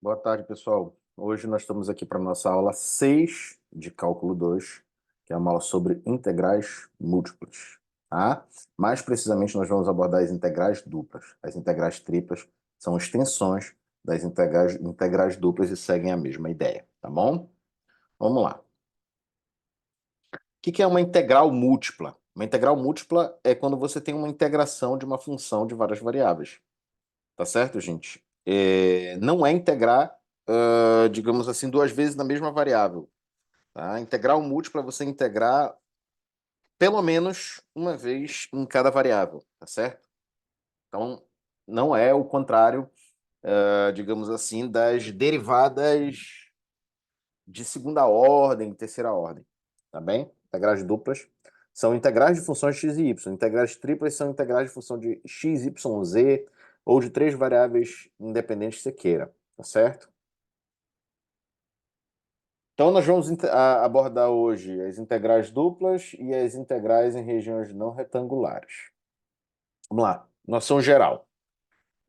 Boa tarde, pessoal. Hoje nós estamos aqui para a nossa aula 6 de Cálculo 2, que é uma aula sobre integrais múltiplas, tá? Mais precisamente, nós vamos abordar as integrais duplas. As integrais triplas são extensões das integrais duplas e seguem a mesma ideia, tá bom? Vamos lá. O que é uma integral múltipla? Uma integral múltipla é quando você tem uma integração de uma função de várias variáveis. Tá certo, gente? Não é integrar, digamos assim, duas vezes na mesma variável. Tá? Integral múltipla é você integrar pelo menos uma vez em cada variável, tá certo? Então, não é o contrário, digamos assim, das derivadas de segunda ordem, terceira ordem, tá bem? Integrais duplas são integrais de funções x e y. Integrais triplas são integrais de função de x, y, z ou de três variáveis independentes que você queira, tá certo? Então, nós vamos abordar hoje as integrais duplas e as integrais em regiões não retangulares. Vamos lá, noção geral.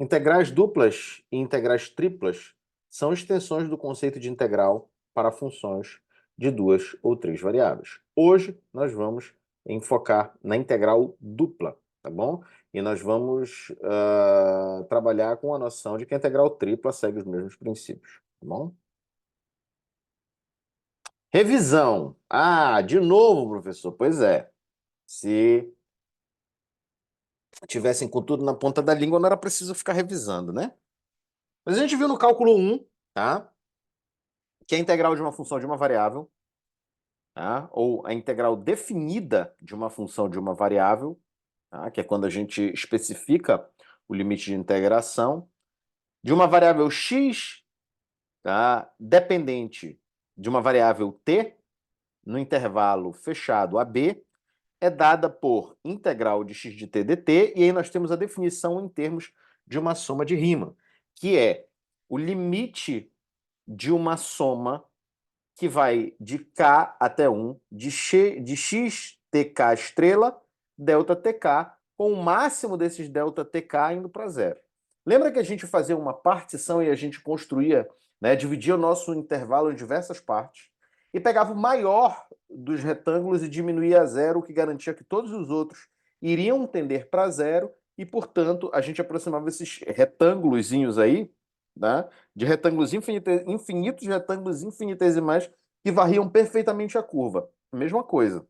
Integrais duplas e integrais triplas são extensões do conceito de integral para funções de duas ou três variáveis. Hoje, nós vamos enfocar na integral dupla, tá bom? E nós vamos trabalhar com a noção de que a integral tripla segue os mesmos princípios, tá bom? Revisão. Ah, de novo, professor. Pois é. Se tivessem com tudo na ponta da língua, não era preciso ficar revisando, né? Mas a gente viu no cálculo 1, tá? Que é a integral de uma função de uma variável, tá? Ou a integral definida de uma função de uma variável, tá? Que é quando a gente especifica o limite de integração, de uma variável x, tá? Dependente de uma variável t, no intervalo fechado a b, é dada por integral de x de t dt, e aí nós temos a definição em termos de uma soma de Riemann, que é o limite de uma soma que vai de k até 1, de x tk estrela, delta tk, com o máximo desses delta tk indo para zero. Lembra que a gente fazia uma partição e a gente construía, né, dividia o nosso intervalo em diversas partes e pegava o maior dos retângulos e diminuía a zero, o que garantia que todos os outros iriam tender para zero e, portanto, a gente aproximava esses retângulozinhos aí, né, de retângulos infinitos retângulos infinitesimais que varriam perfeitamente a curva. Mesma coisa.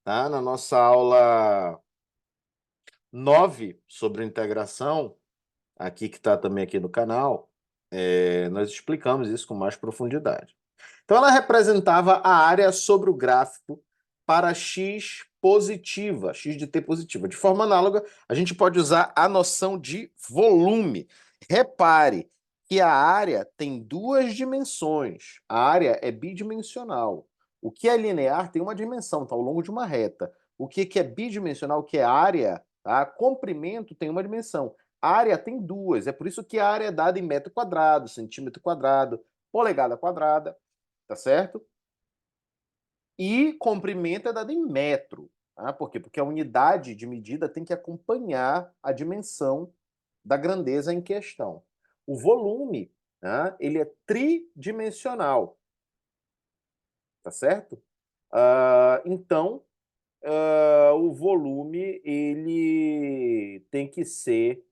Tá? Na nossa aula 9 sobre integração, aqui que está também aqui no canal, nós explicamos isso com mais profundidade. Então, ela representava a área sobre o gráfico para x positiva, x de t positiva. De forma análoga, a gente pode usar a noção de volume. Repare que a área tem duas dimensões. A área é bidimensional. O que é linear tem uma dimensão, está ao longo de uma reta. O que é bidimensional, que é área, tá? Comprimento tem uma dimensão. A área tem duas. É por isso que a área é dada em metro quadrado, centímetro quadrado, polegada quadrada, tá certo? E comprimento é dado em metro. Tá? Por quê? Porque a unidade de medida tem que acompanhar a dimensão da grandeza em questão. O volume, né, ele é tridimensional, tá certo? Então, o volume ele tem que ser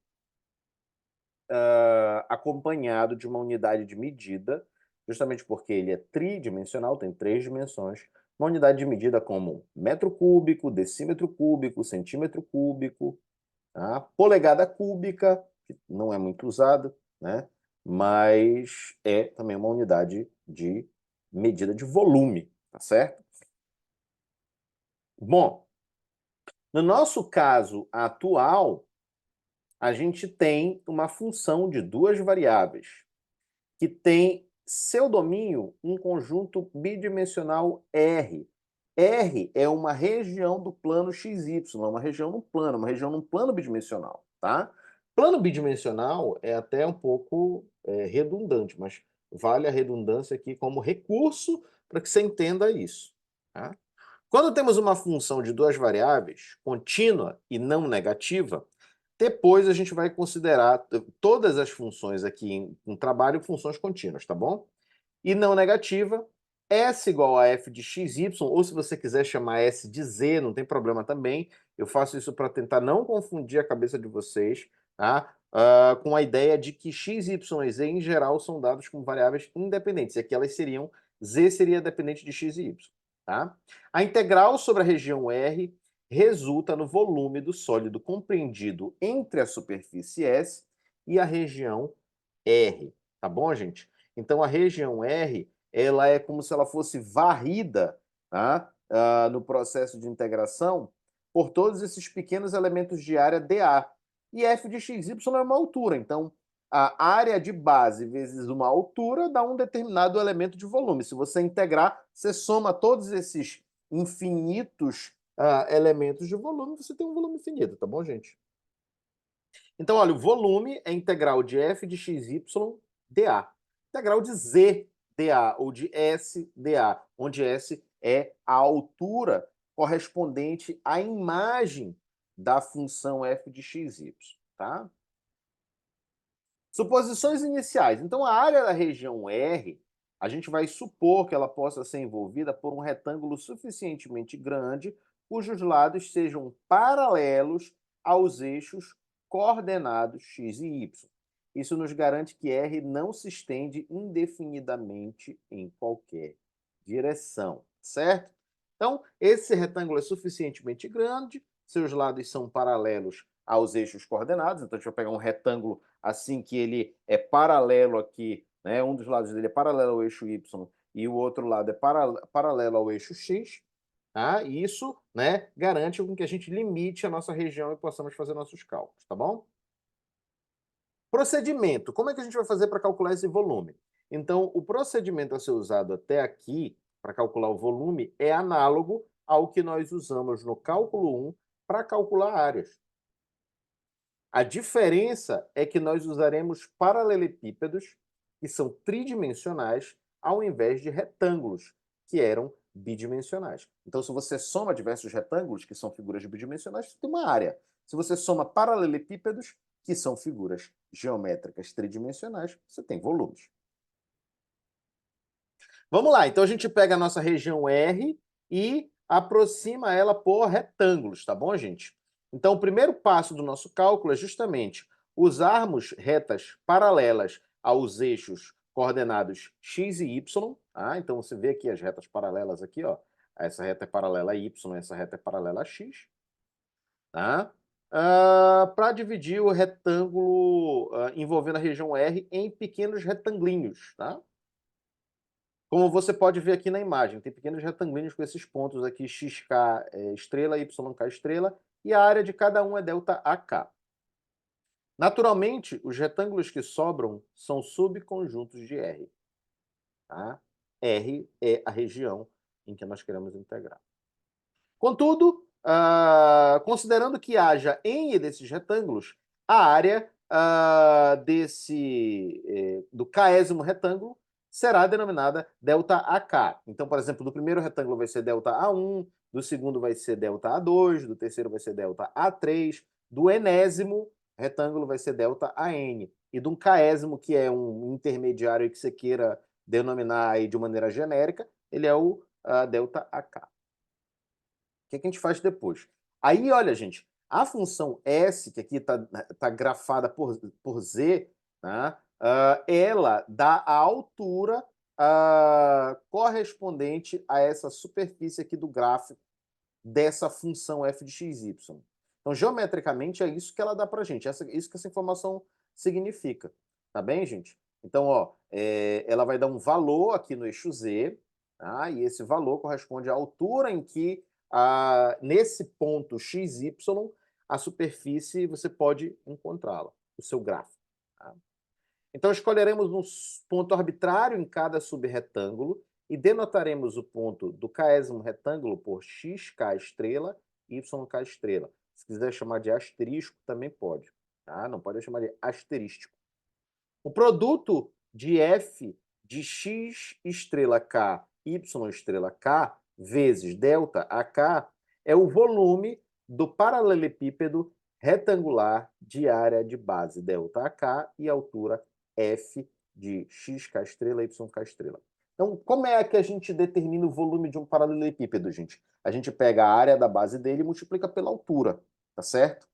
acompanhado de uma unidade de medida, justamente porque ele é tridimensional, tem três dimensões, uma unidade de medida como metro cúbico, decímetro cúbico, centímetro cúbico, tá? Polegada cúbica, que não é muito usado, né? Mas é também uma unidade de medida de volume, tá certo? Bom, no nosso caso atual, a gente tem uma função de duas variáveis, que tem seu domínio um conjunto bidimensional R. R é uma região do plano XY, é uma região no plano, uma região num plano bidimensional, tá? Plano bidimensional é até um pouco redundante, mas vale a redundância aqui como recurso para que você entenda isso, tá? Quando temos uma função de duas variáveis, contínua e não negativa, Depois a gente vai considerar todas as funções aqui em trabalho funções contínuas, tá bom? E não negativa, S igual a f de xy, ou se você quiser chamar S de z, não tem problema também. Eu faço isso para tentar não confundir a cabeça de vocês, tá? Com a ideia de que x, y e z, em geral, são dados como variáveis independentes, e aqui elas seriam, z seria dependente de x e y, tá? A integral sobre a região R resulta no volume do sólido compreendido entre a superfície S e a região R, tá bom, gente? Então, a região R, ela é como se ela fosse varrida, tá? No processo de integração por todos esses pequenos elementos de área dA. E f de xy é uma altura, então a área de base vezes uma altura dá um determinado elemento de volume. Se você integrar, você soma todos esses infinitos elementos de volume, você tem um volume infinito, tá bom, gente? Então, olha, o volume é integral de f de xy dA. Integral de z dA ou de s dA, onde s é a altura correspondente à imagem da função f de xy, tá? Suposições iniciais. Então, a área da região R, a gente vai supor que ela possa ser envolvida por um retângulo suficientemente grande, cujos lados sejam paralelos aos eixos coordenados x e y. Isso nos garante que R não se estende indefinidamente em qualquer direção, certo? Então, esse retângulo é suficientemente grande, seus lados são paralelos aos eixos coordenados, então a gente vai pegar um retângulo assim que ele é paralelo aqui, né? Um dos lados dele é paralelo ao eixo y e o outro lado é paralelo ao eixo x, tá? E isso, né, garante com que a gente limite a nossa região e possamos fazer nossos cálculos, tá bom? Procedimento. Como é que a gente vai fazer para calcular esse volume? Então, o procedimento a ser usado até aqui para calcular o volume é análogo ao que nós usamos no cálculo 1 para calcular áreas. A diferença é que nós usaremos paralelepípedos, que são tridimensionais, ao invés de retângulos, que eram bidimensionais. Então, se você soma diversos retângulos, que são figuras bidimensionais, você tem uma área. Se você soma paralelepípedos, que são figuras geométricas tridimensionais, você tem volumes. Vamos lá, então a gente pega a nossa região R e aproxima ela por retângulos, tá bom, gente? Então, o primeiro passo do nosso cálculo é justamente usarmos retas paralelas aos eixos coordenados x e y. Tá? Então, você vê aqui as retas paralelas aqui, ó. Essa reta é paralela a y, essa reta é paralela a x. Tá? Para dividir o retângulo envolvendo a região R em pequenos retanglinhos, tá? Como você pode ver aqui na imagem, tem pequenos retanglinhos com esses pontos aqui, xk estrela, yk estrela, e a área de cada um é ΔAK. Naturalmente, os retângulos que sobram são subconjuntos de R. Tá? R é a região em que nós queremos integrar. Contudo, considerando que haja N desses retângulos, a área do késimo retângulo será denominada ΔAK. Então, por exemplo, do primeiro retângulo vai ser ΔA1, do segundo vai ser ΔA2, do terceiro vai ser ΔA3, do enésimo retângulo vai ser ΔAN. E de um késimo, que é um intermediário que você queira denominar aí de maneira genérica, ele é o ΔAK. O que a gente faz depois? Aí, olha, gente, a função S, que aqui tá grafada por Z, né, ela dá a altura correspondente a essa superfície aqui do gráfico dessa função f de xy. Então, geometricamente, é isso que ela dá para a gente, isso que essa informação significa. Tá bem, gente? Então, ó, ela vai dar um valor aqui no eixo Z, tá? E esse valor corresponde à altura em que, nesse ponto xy, a superfície você pode encontrá-la, o seu gráfico. Tá? Então, escolheremos um ponto arbitrário em cada subretângulo e denotaremos o ponto do késimo retângulo por xk estrela e yk estrela. Se quiser chamar de asterisco, também pode. Tá? Não pode chamar de asterístico. O produto de f de x estrela k, y estrela k, vezes ΔAK, é o volume do paralelepípedo retangular de área de base ΔK e altura f de xk estrela, yk estrela. Então, como é que a gente determina o volume de um paralelepípedo, gente? A gente pega a área da base dele e multiplica pela altura, tá certo?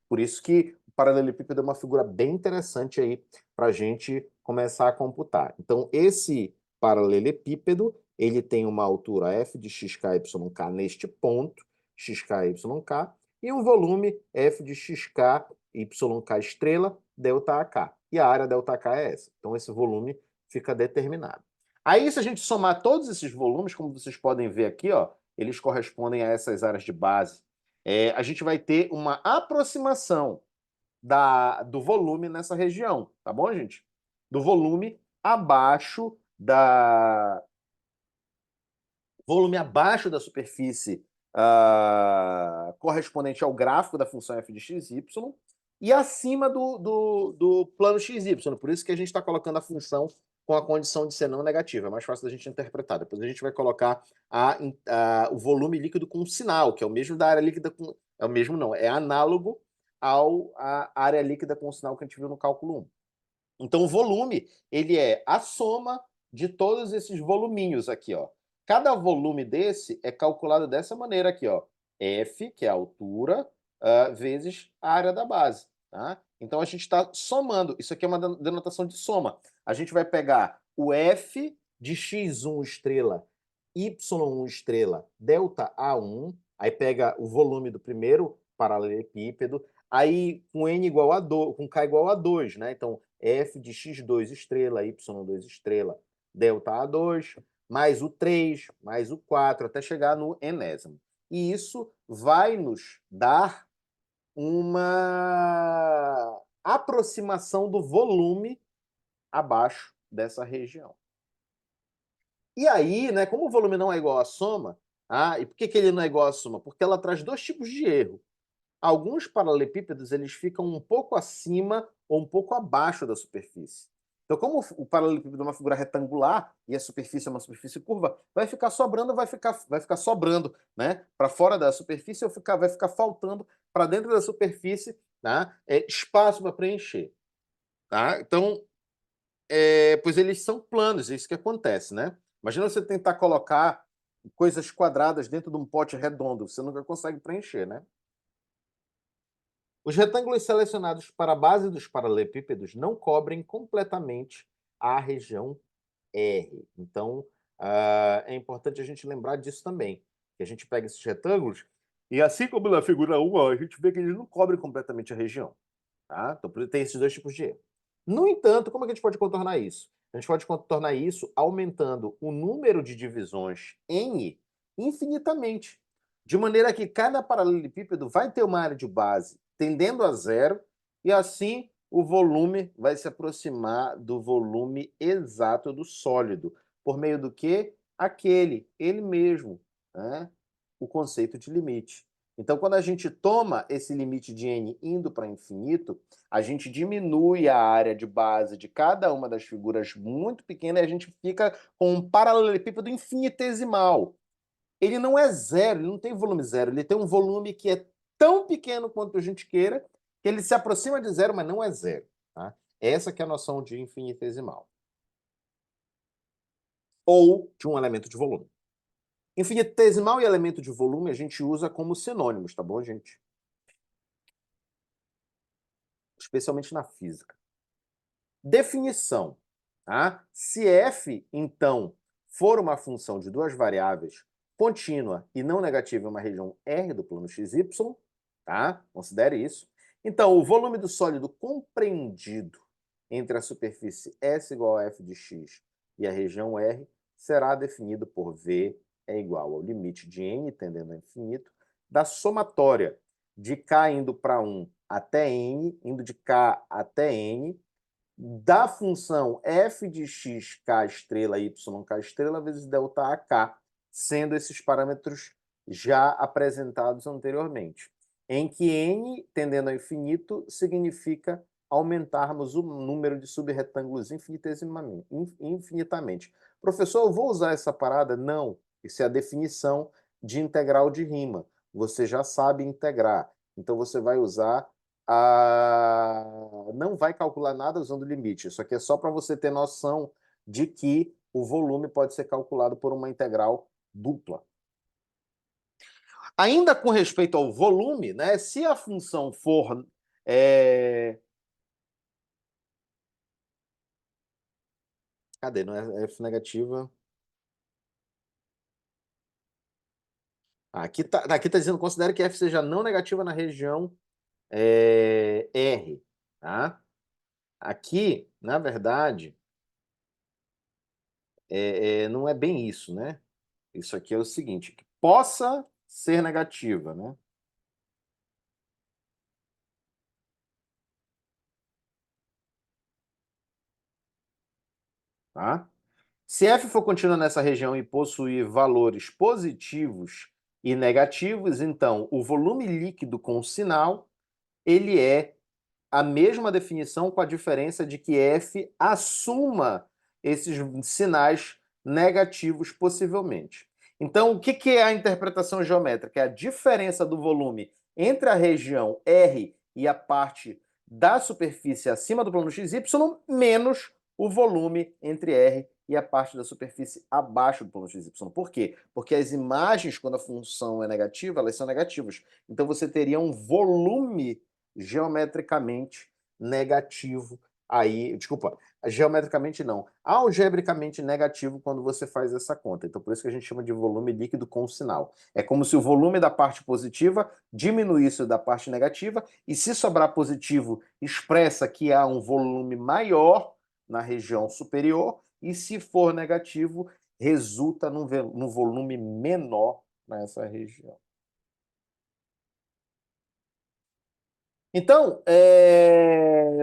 Por isso que o paralelepípedo é uma figura bem interessante aí para a gente começar a computar. Então, esse paralelepípedo, ele tem uma altura f de xkyk neste ponto, xkyk, e um volume f de xkyk estrela, ΔK. E a área ΔK é essa. Então, esse volume fica determinado. Aí, se a gente somar todos esses volumes, como vocês podem ver aqui, ó, eles correspondem a essas áreas de base. A gente vai ter uma aproximação do volume nessa região, tá bom, gente? Do volume abaixo da superfície correspondente ao gráfico da função f de xy e acima do plano xy. Por isso que a gente está colocando a função com a condição de ser não negativa. É mais fácil da gente interpretar. Depois a gente vai colocar o volume líquido com sinal, que é o mesmo da área líquida com... É o mesmo não, é análogo à área líquida com sinal que a gente viu no cálculo 1. Então o volume, ele é a soma de todos esses voluminhos aqui, ó. Cada volume desse é calculado dessa maneira aqui, ó. F, que é a altura, vezes a área da base, tá? Então a gente está somando. Isso aqui é uma denotação de soma. A gente vai pegar o F de x1 estrela, y1 estrela, delta A1, aí pega o volume do primeiro paralelepípedo, aí com n igual a 2, com k igual a 2, né? Então, f de x2 estrela, y2 estrela, delta A2, mais o 3, mais o 4, até chegar no enésimo. E isso vai nos dar uma aproximação do volume abaixo dessa região. E aí, né, como o volume não é igual à soma, e por que ele não é igual à soma? Porque ela traz dois tipos de erro. Alguns paralelepípedos eles ficam um pouco acima ou um pouco abaixo da superfície. Então, como o paralelepípedo é uma figura retangular e a superfície é uma superfície curva, vai ficar sobrando, vai ficar sobrando, né, para fora da superfície ou vai ficar faltando para dentro da superfície, tá? Espaço para preencher. Tá? Então, pois eles são planos, é isso que acontece, né? Imagina você tentar colocar coisas quadradas dentro de um pote redondo, você nunca consegue preencher, né? Os retângulos selecionados para a base dos paralelepípedos não cobrem completamente a região R. Então, é importante a gente lembrar disso também, que a gente pega esses retângulos e, assim como na figura 1, a gente vê que eles não cobrem completamente a região. Tá? Então, tem esses dois tipos de erro. No entanto, como é que a gente pode contornar isso? A gente pode contornar isso aumentando o número de divisões N infinitamente, de maneira que cada paralelepípedo vai ter uma área de base tendendo a zero, e assim o volume vai se aproximar do volume exato do sólido, por meio do que? Ele mesmo, né? O conceito de limite. Então, quando a gente toma esse limite de n indo para infinito, a gente diminui a área de base de cada uma das figuras muito pequena e a gente fica com um paralelepípedo infinitesimal. Ele não é zero, ele não tem volume zero, ele tem um volume que é tão pequeno quanto a gente queira, que ele se aproxima de zero, mas não é zero. Tá? Essa que é a noção de infinitesimal. Ou de um elemento de volume. Infinitesimal e elemento de volume a gente usa como sinônimos, tá bom, gente? Especialmente na física. Definição. Tá? Se f, então, for uma função de duas variáveis contínua e não negativa em uma região R do plano XY, tá? Considere isso. Então, o volume do sólido compreendido entre a superfície S igual a f de x e a região R será definido por V é igual ao limite de n tendendo a infinito da somatória de k indo para 1 até n, indo de k até n, da função f de x k estrela y k estrela vezes delta AK, sendo esses parâmetros já apresentados anteriormente, em que n tendendo ao infinito significa aumentarmos o número de subretângulos infinitamente. Professor, eu vou usar essa parada? Não, isso é a definição de integral de Riemann. Você já sabe integrar, então você vai usar não vai calcular nada usando limite. Isso aqui é só para você ter noção de que o volume pode ser calculado por uma integral dupla. Ainda com respeito ao volume, né, se a função for... Cadê? Não é f negativa. Aqui tá dizendo, considere que f seja não negativa na região R. Tá? Aqui, na verdade, não é bem isso, né? Isso aqui é o seguinte, que possa ser negativa, né? Tá? Se f for contínua nessa região e possuir valores positivos e negativos, então o volume líquido com sinal, ele é a mesma definição com a diferença de que f assuma esses sinais negativos possivelmente. Então, o que é a interpretação geométrica? É a diferença do volume entre a região R e a parte da superfície acima do plano XY menos o volume entre R e a parte da superfície abaixo do plano XY. Por quê? Porque as imagens, quando a função é negativa, elas são negativas. Então, você teria um volume geometricamente negativo aí, desculpa, geometricamente não, algebricamente negativo quando você faz essa conta. Então, por isso que a gente chama de volume líquido com sinal. É como se o volume da parte positiva diminuísse da parte negativa, e se sobrar positivo, expressa que há um volume maior na região superior, e se for negativo, resulta num volume menor nessa região. Então,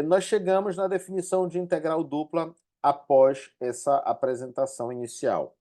nós chegamos na definição de integral dupla após essa apresentação inicial,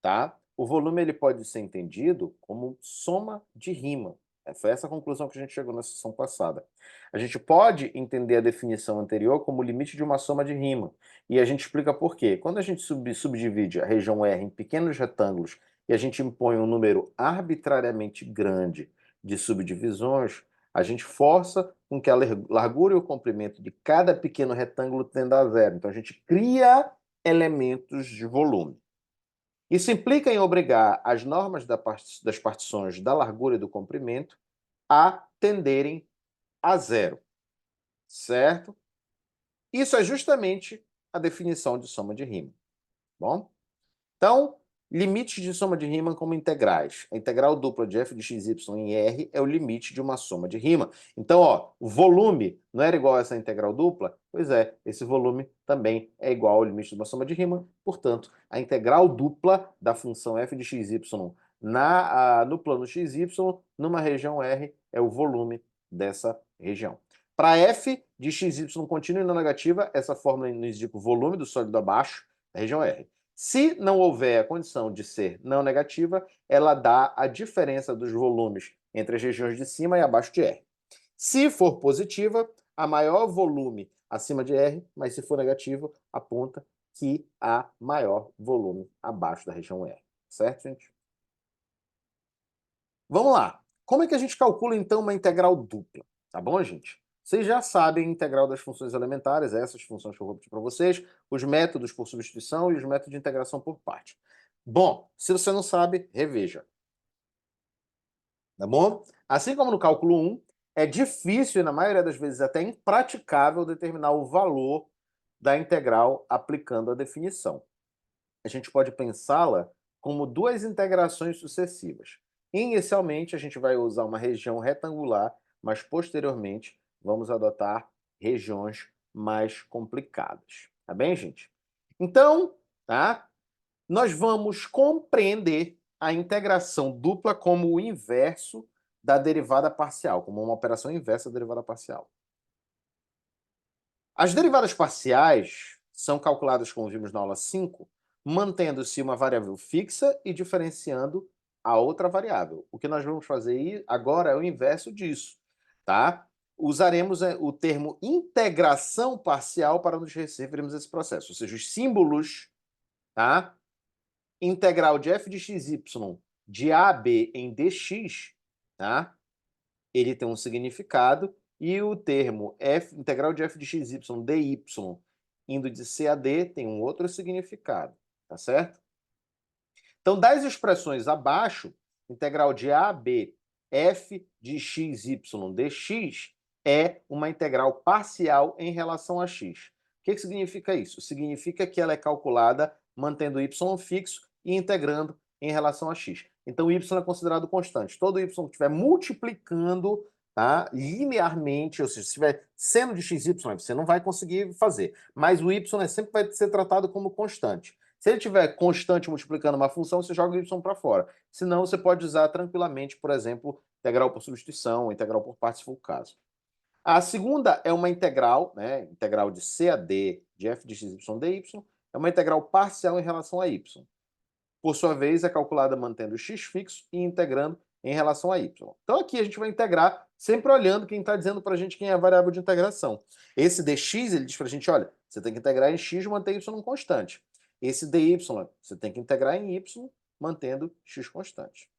tá? O volume ele pode ser entendido como soma de rima. Foi essa a conclusão que a gente chegou na sessão passada. A gente pode entender a definição anterior como o limite de uma soma de rima. E a gente explica por quê. Quando a gente subdivide a região R em pequenos retângulos e a gente impõe um número arbitrariamente grande de subdivisões, a gente força com que a largura e o comprimento de cada pequeno retângulo tenda a zero. Então a gente cria elementos de volume. Isso implica em obrigar as normas das partições da largura e do comprimento a tenderem a zero, certo? Isso é justamente a definição de soma de Riemann. Bom? Então, limites de soma de Riemann como integrais. A integral dupla de f de x, y em R é o limite de uma soma de Riemann. Então, ó, o volume não era igual a essa integral dupla? Pois é, esse volume também é igual ao limite de uma soma de Riemann. Portanto, a integral dupla da função f de x, y no plano x, y, numa região R, é o volume dessa região. Para f de x, y contínuo e não negativa, essa fórmula nos indica o volume do sólido abaixo da região R. Se não houver a condição de ser não negativa, ela dá a diferença dos volumes entre as regiões de cima e abaixo de R. Se for positiva, a maior volume acima de R, mas se for negativo, aponta que há maior volume abaixo da região R. Certo, gente? Vamos lá. Como é que a gente calcula, então, uma integral dupla? Tá bom, gente? Vocês já sabem a integral das funções elementares, essas funções que eu vou repetir para vocês, os métodos por substituição e os métodos de integração por parte. Bom, se você não sabe, reveja. Tá bom? Assim como no cálculo 1, é difícil, e na maioria das vezes até impraticável, determinar o valor da integral aplicando a definição. A gente pode pensá-la como duas integrações sucessivas. Inicialmente, a gente vai usar uma região retangular, mas posteriormente vamos adotar regiões mais complicadas. Tá bem, gente? Então, tá? Nós vamos compreender a integração dupla como o inverso da derivada parcial, como uma operação inversa da derivada parcial. As derivadas parciais são calculadas, como vimos na aula 5, mantendo-se uma variável fixa e diferenciando a outra variável. O que nós vamos fazer agora é o inverso disso, tá? Usaremos o termo integração parcial para nos referirmos a esse processo, ou seja, os símbolos, tá? Integral de f de xy de AB em dx, tá? Ele tem um significado E o termo f, integral de f de x, y, dy, indo de C a D, tem um outro significado, tá certo? Então, das expressões abaixo, integral de A a B, f de x, y, dx, é uma integral parcial em relação a x. O que significa isso? Significa que ela é calculada mantendo y fixo e integrando em relação a x. Então, o y é considerado constante. Todo y que estiver multiplicando, tá, linearmente, ou seja, se estiver seno de x, y, você não vai conseguir fazer. Mas o y sempre vai ser tratado como constante. Se ele tiver constante multiplicando uma função, você joga o y para fora. Senão, você pode usar tranquilamente, por exemplo, integral por substituição, integral por partes, se for o caso. A segunda é uma integral, né, integral de C a D de f de x, y, dy, é uma integral parcial em relação a y. Por sua vez, é calculada mantendo o x fixo e integrando em relação a y. Então, aqui a gente vai integrar sempre olhando quem está dizendo para a gente quem é a variável de integração. Esse dx, ele diz para a gente, olha, você tem que integrar em x e manter y constante. Esse dy, você tem que integrar em y, mantendo x constante.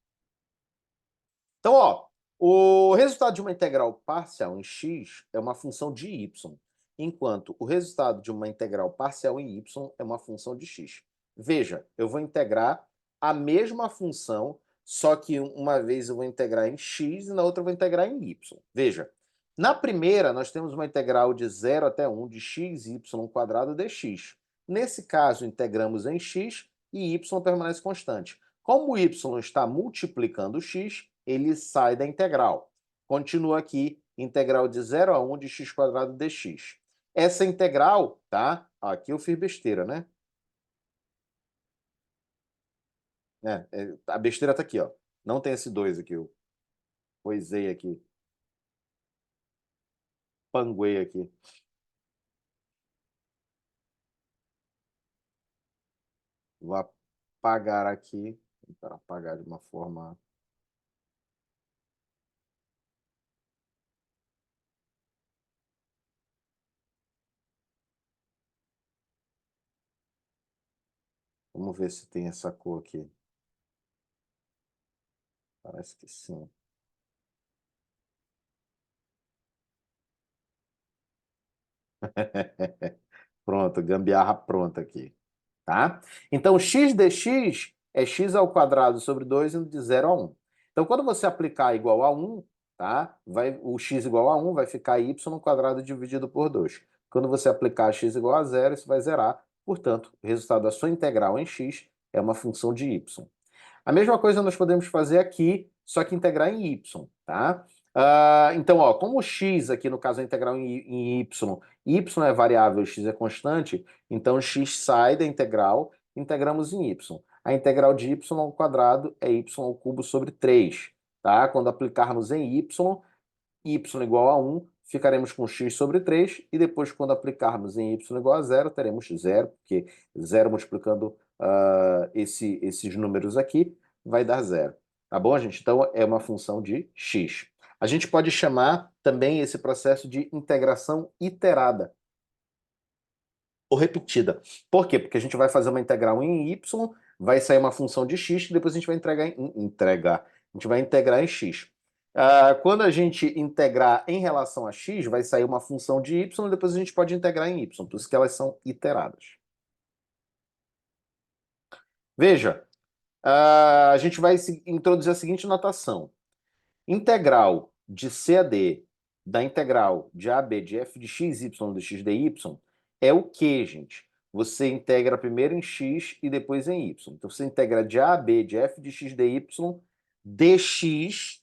Então, ó, o resultado de uma integral parcial em x é uma função de y, enquanto o resultado de uma integral parcial em y é uma função de x. Veja, eu vou integrar a mesma função, só que uma vez eu vou integrar em x e na outra eu vou integrar em y. Veja, na primeira nós temos uma integral de 0 até 1 de x, y quadrado dx. Nesse caso, integramos em x e y permanece constante. Como o y está multiplicando x, ele sai da integral. Continua aqui, integral de 0 a 1 de x quadrado dx. Essa integral, tá? Aqui eu fiz besteira, né? A besteira tá aqui, ó. Não tem esse 2 aqui, eu coisei aqui. Panguei aqui. Vou apagar aqui. Para apagar de uma forma... Vamos ver se tem essa cor aqui. Parece que sim. Pronto, gambiarra pronta aqui. Tá? Então, x dx é x ao quadrado sobre 2 indo de 0 a 1. Então, quando você aplicar igual a 1, tá? O x igual a 1 vai ficar y quadrado dividido por 2. Quando você aplicar x igual a 0, isso vai zerar. Portanto, o resultado da sua integral em x é uma função de y. A mesma coisa nós podemos fazer aqui, só que integrar em y, tá? Então, ó, como o x aqui, no caso, é integral em y é variável, x é constante, então x sai da integral, integramos em y. A integral de y ao quadrado é y ao cubo sobre 3, tá? Quando aplicarmos em y igual a 1, ficaremos com x sobre 3, e depois, quando aplicarmos em y igual a 0, teremos 0, porque 0 multiplicando esses números aqui vai dar 0. Tá bom, gente? Então, é uma função de x. A gente pode chamar também esse processo de integração iterada ou repetida. Por quê? Porque a gente vai fazer uma integral em y, vai sair uma função de x, e depois a gente vai a gente vai integrar em x. Quando a gente integrar em relação a x, vai sair uma função de y, e depois a gente pode integrar em y, por isso que elas são iteradas. Veja, a gente vai introduzir a seguinte notação. Integral de C a D da integral de A a B de f de x, y de x dy é o que, gente? Você integra primeiro em x e depois em y. Então, você integra de A a B de f de x dy dx.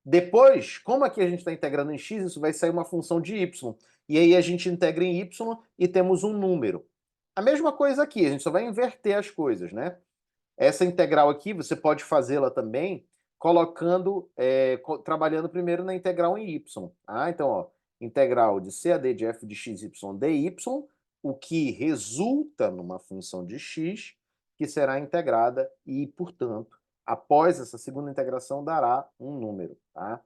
Depois, como aqui a gente está integrando em x, isso vai sair uma função de y. E aí a gente integra em y e temos um número. A mesma coisa aqui, a gente só vai inverter as coisas, né? Essa integral aqui, você pode fazê-la também colocando, trabalhando primeiro na integral em y. Então, ó, integral de C a D de f de x, y, dy, o que resulta numa função de x, que será integrada e, portanto, após essa segunda integração, dará um número. Tá?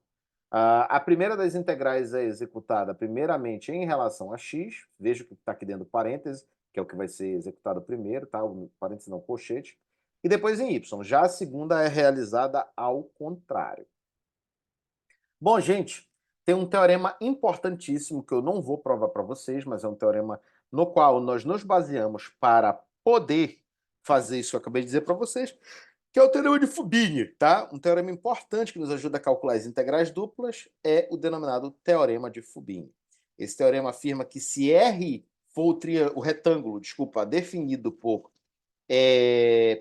A primeira das integrais é executada primeiramente em relação a x, veja que está aqui dentro do parêntese, que é o que vai ser executado primeiro, tá? O parêntese não, colchete, e depois em y. Já a segunda é realizada ao contrário. Bom, gente, tem um teorema importantíssimo que eu não vou provar para vocês, mas é um teorema no qual nós nos baseamos para poder fazer isso que eu acabei de dizer para vocês, que é o teorema de Fubini, tá? Um teorema importante que nos ajuda a calcular as integrais duplas é o denominado teorema de Fubini. Esse teorema afirma que se R for o retângulo, desculpa, definido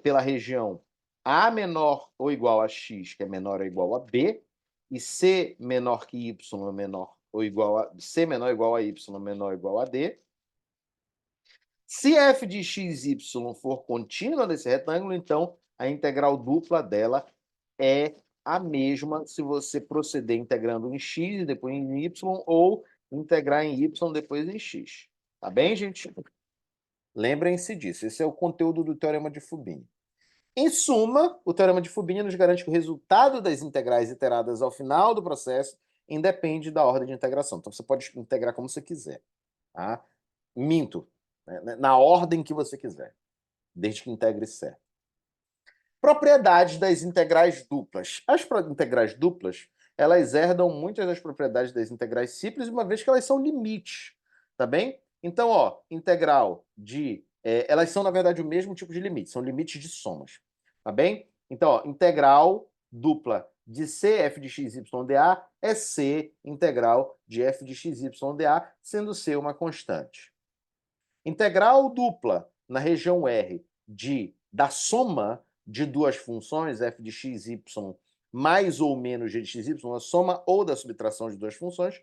pela região A menor ou igual a X, que é menor ou igual a B, e C menor que Y menor ou igual a C menor ou igual a Y menor ou igual a D. Se f de x, y for contínua desse retângulo, então a integral dupla dela é a mesma se você proceder integrando em x e depois em y, ou integrar em y depois em x. Tá bem, gente? Lembrem-se disso. Esse é o conteúdo do teorema de Fubini. Em suma, o teorema de Fubini nos garante que o resultado das integrais iteradas ao final do processo independe da ordem de integração. Então, você pode integrar como você quiser. Tá? Minto. Né? Na ordem que você quiser, desde que integre certo. Propriedades das integrais duplas. As integrais duplas, elas herdam muitas das propriedades das integrais simples, uma vez que elas são limites. Tá bem? Então, ó, integral de... elas são, na verdade, o mesmo tipo de limite, são limites de somas. Tá bem? Então, ó, integral dupla de C f de x, y, dA é C integral de f de x, y, dA, sendo C uma constante. Integral dupla na região R da soma de duas funções, f de x, y, mais ou menos g de x, y, a soma ou da subtração de duas funções,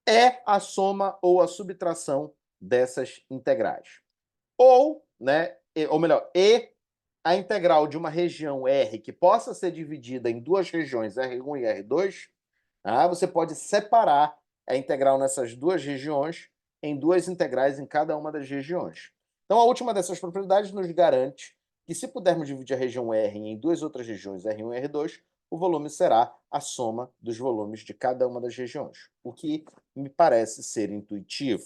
é a soma ou a subtração dessas integrais. Ou, né, ou melhor, a integral de uma região R que possa ser dividida em duas regiões, R1 e R2, você pode separar a integral nessas duas regiões em duas integrais em cada uma das regiões. Então, a última dessas propriedades nos garante que, se pudermos dividir a região R em duas outras regiões, R1 e R2, o volume será a soma dos volumes de cada uma das regiões, o que me parece ser intuitivo.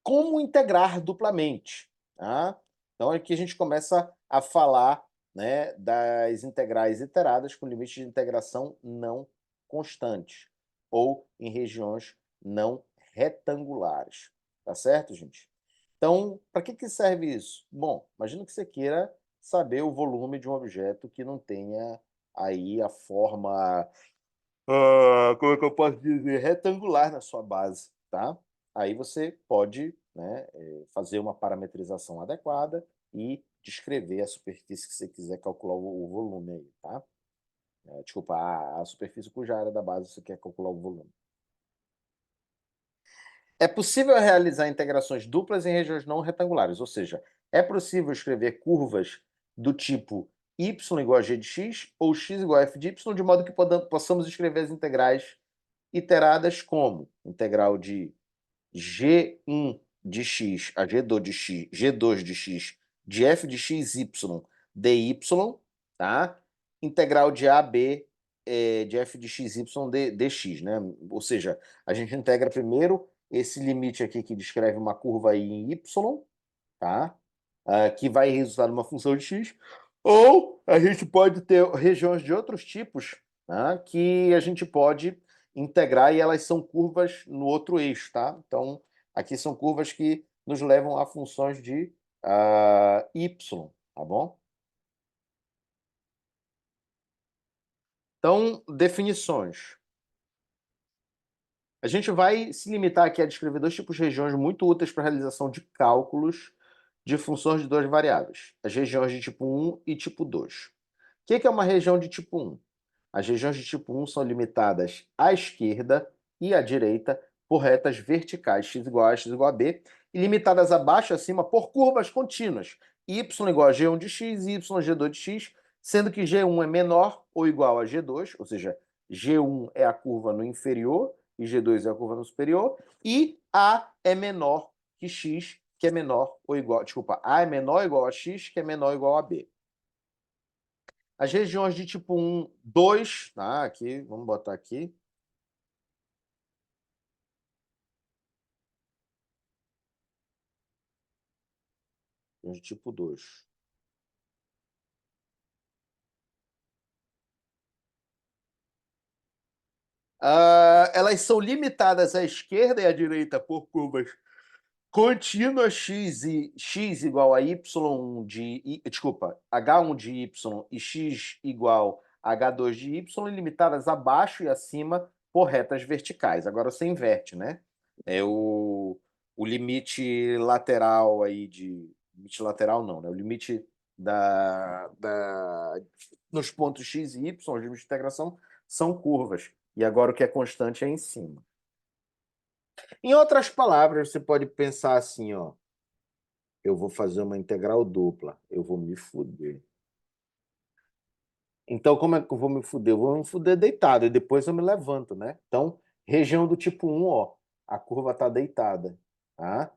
Como integrar duplamente? Tá? Então, aqui a gente começa a falar, né, das integrais iteradas com limite de integração não constantes, ou em regiões não retangulares. Tá certo, gente? Então, para que serve isso? Bom, imagina que você queira saber o volume de um objeto que não tenha aí a forma, como é que eu posso dizer, retangular na sua base, tá? Aí você pode, né, fazer uma parametrização adequada e descrever a superfície que você quiser calcular o volume aí, tá? Desculpa, a superfície cuja área da base você quer calcular o volume. É possível realizar integrações duplas em regiões não retangulares, ou seja, é possível escrever curvas do tipo y igual a g de x ou x igual a f de y, de modo que possamos escrever as integrais iteradas como integral de g1 de x a g2 de x, g2 de x de f de xy dy, tá? Integral de a a b de f de xy dx, né? Ou seja, a gente integra primeiro esse limite aqui que descreve uma curva aí em y, tá? Que vai resultar numa função de x, ou a gente pode ter regiões de outros tipos, tá? Que a gente pode integrar e elas são curvas no outro eixo, tá? Então, aqui são curvas que nos levam a funções de y, tá bom? Então, definições. A gente vai se limitar aqui a descrever dois tipos de regiões muito úteis para a realização de cálculos de funções de duas variáveis, as regiões de tipo 1 e tipo 2. O que é uma região de tipo 1? As regiões de tipo 1 são limitadas à esquerda e à direita por retas verticais, x igual a x igual a b, e limitadas abaixo e acima por curvas contínuas, y igual a g1 de x e y g2 de x, sendo que g1 é menor ou igual a g2, ou seja, g1 é a curva no inferior e G2 é a curva no superior, e A é menor que X, que é menor ou igual... Desculpa, A é menor ou igual a X, que é menor ou igual a B. As regiões de tipo 1, 2, tá? Aqui, vamos botar aqui. De tipo 2. Elas são limitadas à esquerda e à direita por curvas contínuas x igual a y desculpa, h1 de y e x igual a h2 de y, limitadas abaixo e acima por retas verticais. Agora você inverte, né? É o limite lateral aí de... Limite lateral não, né? O limite nos pontos x e y, os limites de integração, são curvas. E agora o que é constante é em cima. Em outras palavras, você pode pensar assim, ó. Eu vou fazer uma integral dupla. Eu vou me fuder. Então, como é que eu vou me fuder? Eu vou me fuder deitado e depois eu me levanto, né? Então, região do tipo 1, ó, a curva está deitada, tá?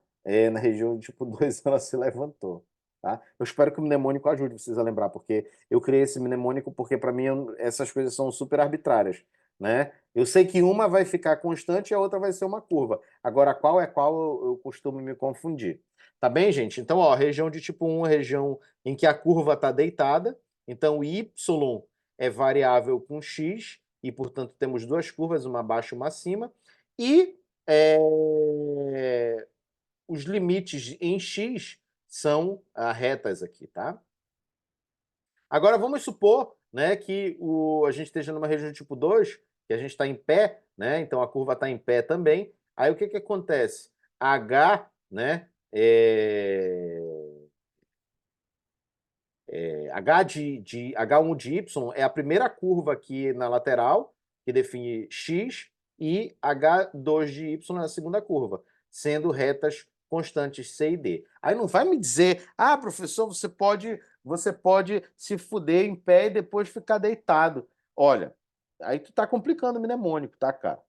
Na região do tipo 2 ela se levantou, tá? Eu espero que o mnemônico ajude vocês a lembrar, porque eu criei esse mnemônico porque, para mim, essas coisas são super arbitrárias, né? Eu sei que uma vai ficar constante e a outra vai ser uma curva. Agora, qual é qual, eu costumo me confundir. Tá bem, gente? Então, ó, região de tipo 1 é região em que a curva está deitada. Então, y é variável com x, e, portanto, temos duas curvas, uma abaixo e uma acima. E os limites em x são retas aqui, tá? Agora, vamos supor, né, que a gente esteja numa região tipo 2, que a gente está em pé, né? Então, a curva está em pé também. Aí, o que acontece? H, né, H1 de Y é a primeira curva aqui na lateral, que define X, e H2 de Y é a segunda curva, sendo retas constantes C e D. Aí não vai me dizer, professor, você pode se fuder em pé e depois ficar deitado. Olha, aí tu tá complicando o mnemônico, tá, cara?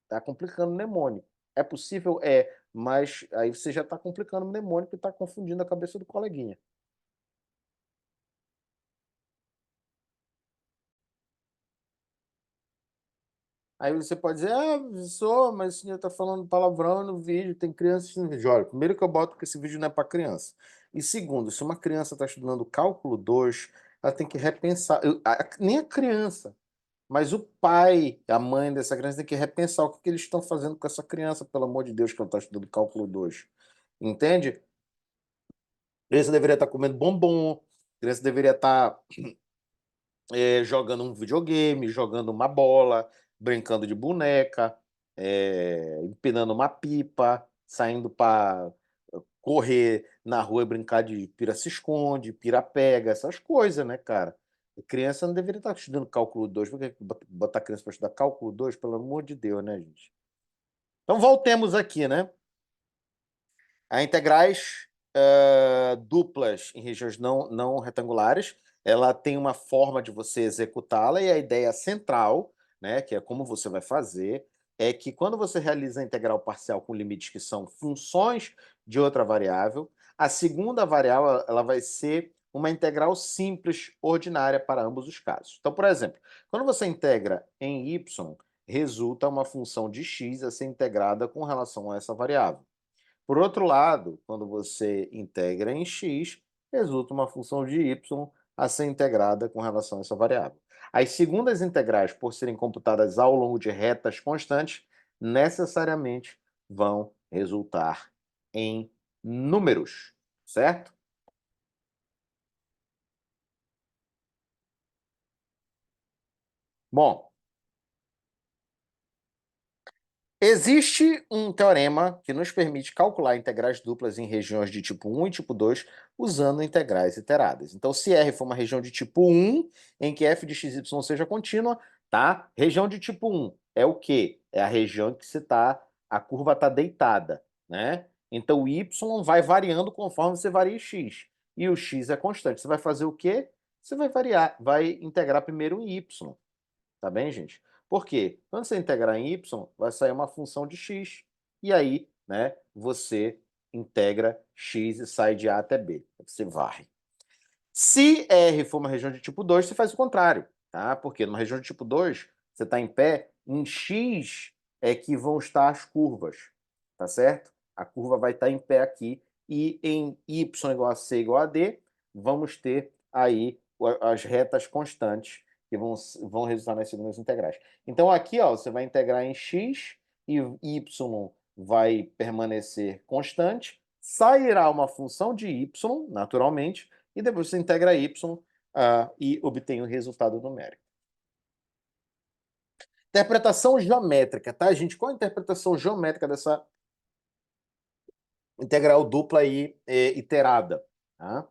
Tá complicando o mnemônico. É possível? É, mas aí você já tá complicando o mnemônico e tá confundindo a cabeça do coleguinha. Aí você pode dizer, professor, mas o senhor está falando palavrão no vídeo, tem crianças no vídeo. Olha, primeiro que eu boto que esse vídeo não é para criança. E segundo, se uma criança está estudando cálculo 2, ela tem que repensar. Nem a criança, mas o pai, a mãe dessa criança tem que repensar o que eles estão fazendo com essa criança, pelo amor de Deus, que ela está estudando cálculo 2. Entende? A criança deveria estar comendo bombom, a criança deveria estar jogando um videogame, jogando uma bola, brincando de boneca, empinando uma pipa, saindo para correr na rua e brincar de pira-se-esconde, pira-pega, essas coisas, né, cara? A criança não deveria estar estudando cálculo 2. Por que botar a criança para estudar cálculo 2? Pelo amor de Deus, né, gente? Então voltemos aqui, né? A integrais duplas em regiões não retangulares, ela tem uma forma de você executá-la, e a ideia central, né, que é como você vai fazer, é que quando você realiza a integral parcial com limites que são funções de outra variável, a segunda variável ela vai ser uma integral simples ordinária para ambos os casos. Então, por exemplo, quando você integra em y, resulta uma função de x a ser integrada com relação a essa variável. Por outro lado, quando você integra em x, resulta uma função de y a ser integrada com relação a essa variável. As segundas integrais, por serem computadas ao longo de retas constantes, necessariamente vão resultar em números, certo? Bom, existe um teorema que nos permite calcular integrais duplas em regiões de tipo 1 e tipo 2 usando integrais iteradas. Então, se R for uma região de tipo 1, em que f de xy seja contínua, tá? Região de tipo 1 é o quê? É a região em que a curva está deitada, né? Então, o y vai variando conforme você varia x. E o x é constante. Você vai fazer o quê? Você vai integrar primeiro em y. Tá bem, gente? Por quê? Quando você integrar em y, vai sair uma função de x. E aí, né, você integra x e sai de A até B. Você varre. Se R for uma região de tipo 2, você faz o contrário, tá? Porque numa região de tipo 2, você está em pé, em x é que vão estar as curvas, tá certo? A curva vai estar em pé aqui, e em y igual a c igual a d, vamos ter aí as retas constantes, que vão resultar nas segundas integrais. Então, aqui, ó, você vai integrar em x e y vai permanecer constante, sairá uma função de y, naturalmente, e depois você integra y e obtém o resultado numérico. Interpretação geométrica, tá, gente? Qual a interpretação geométrica dessa integral dupla aí iterada? Tá?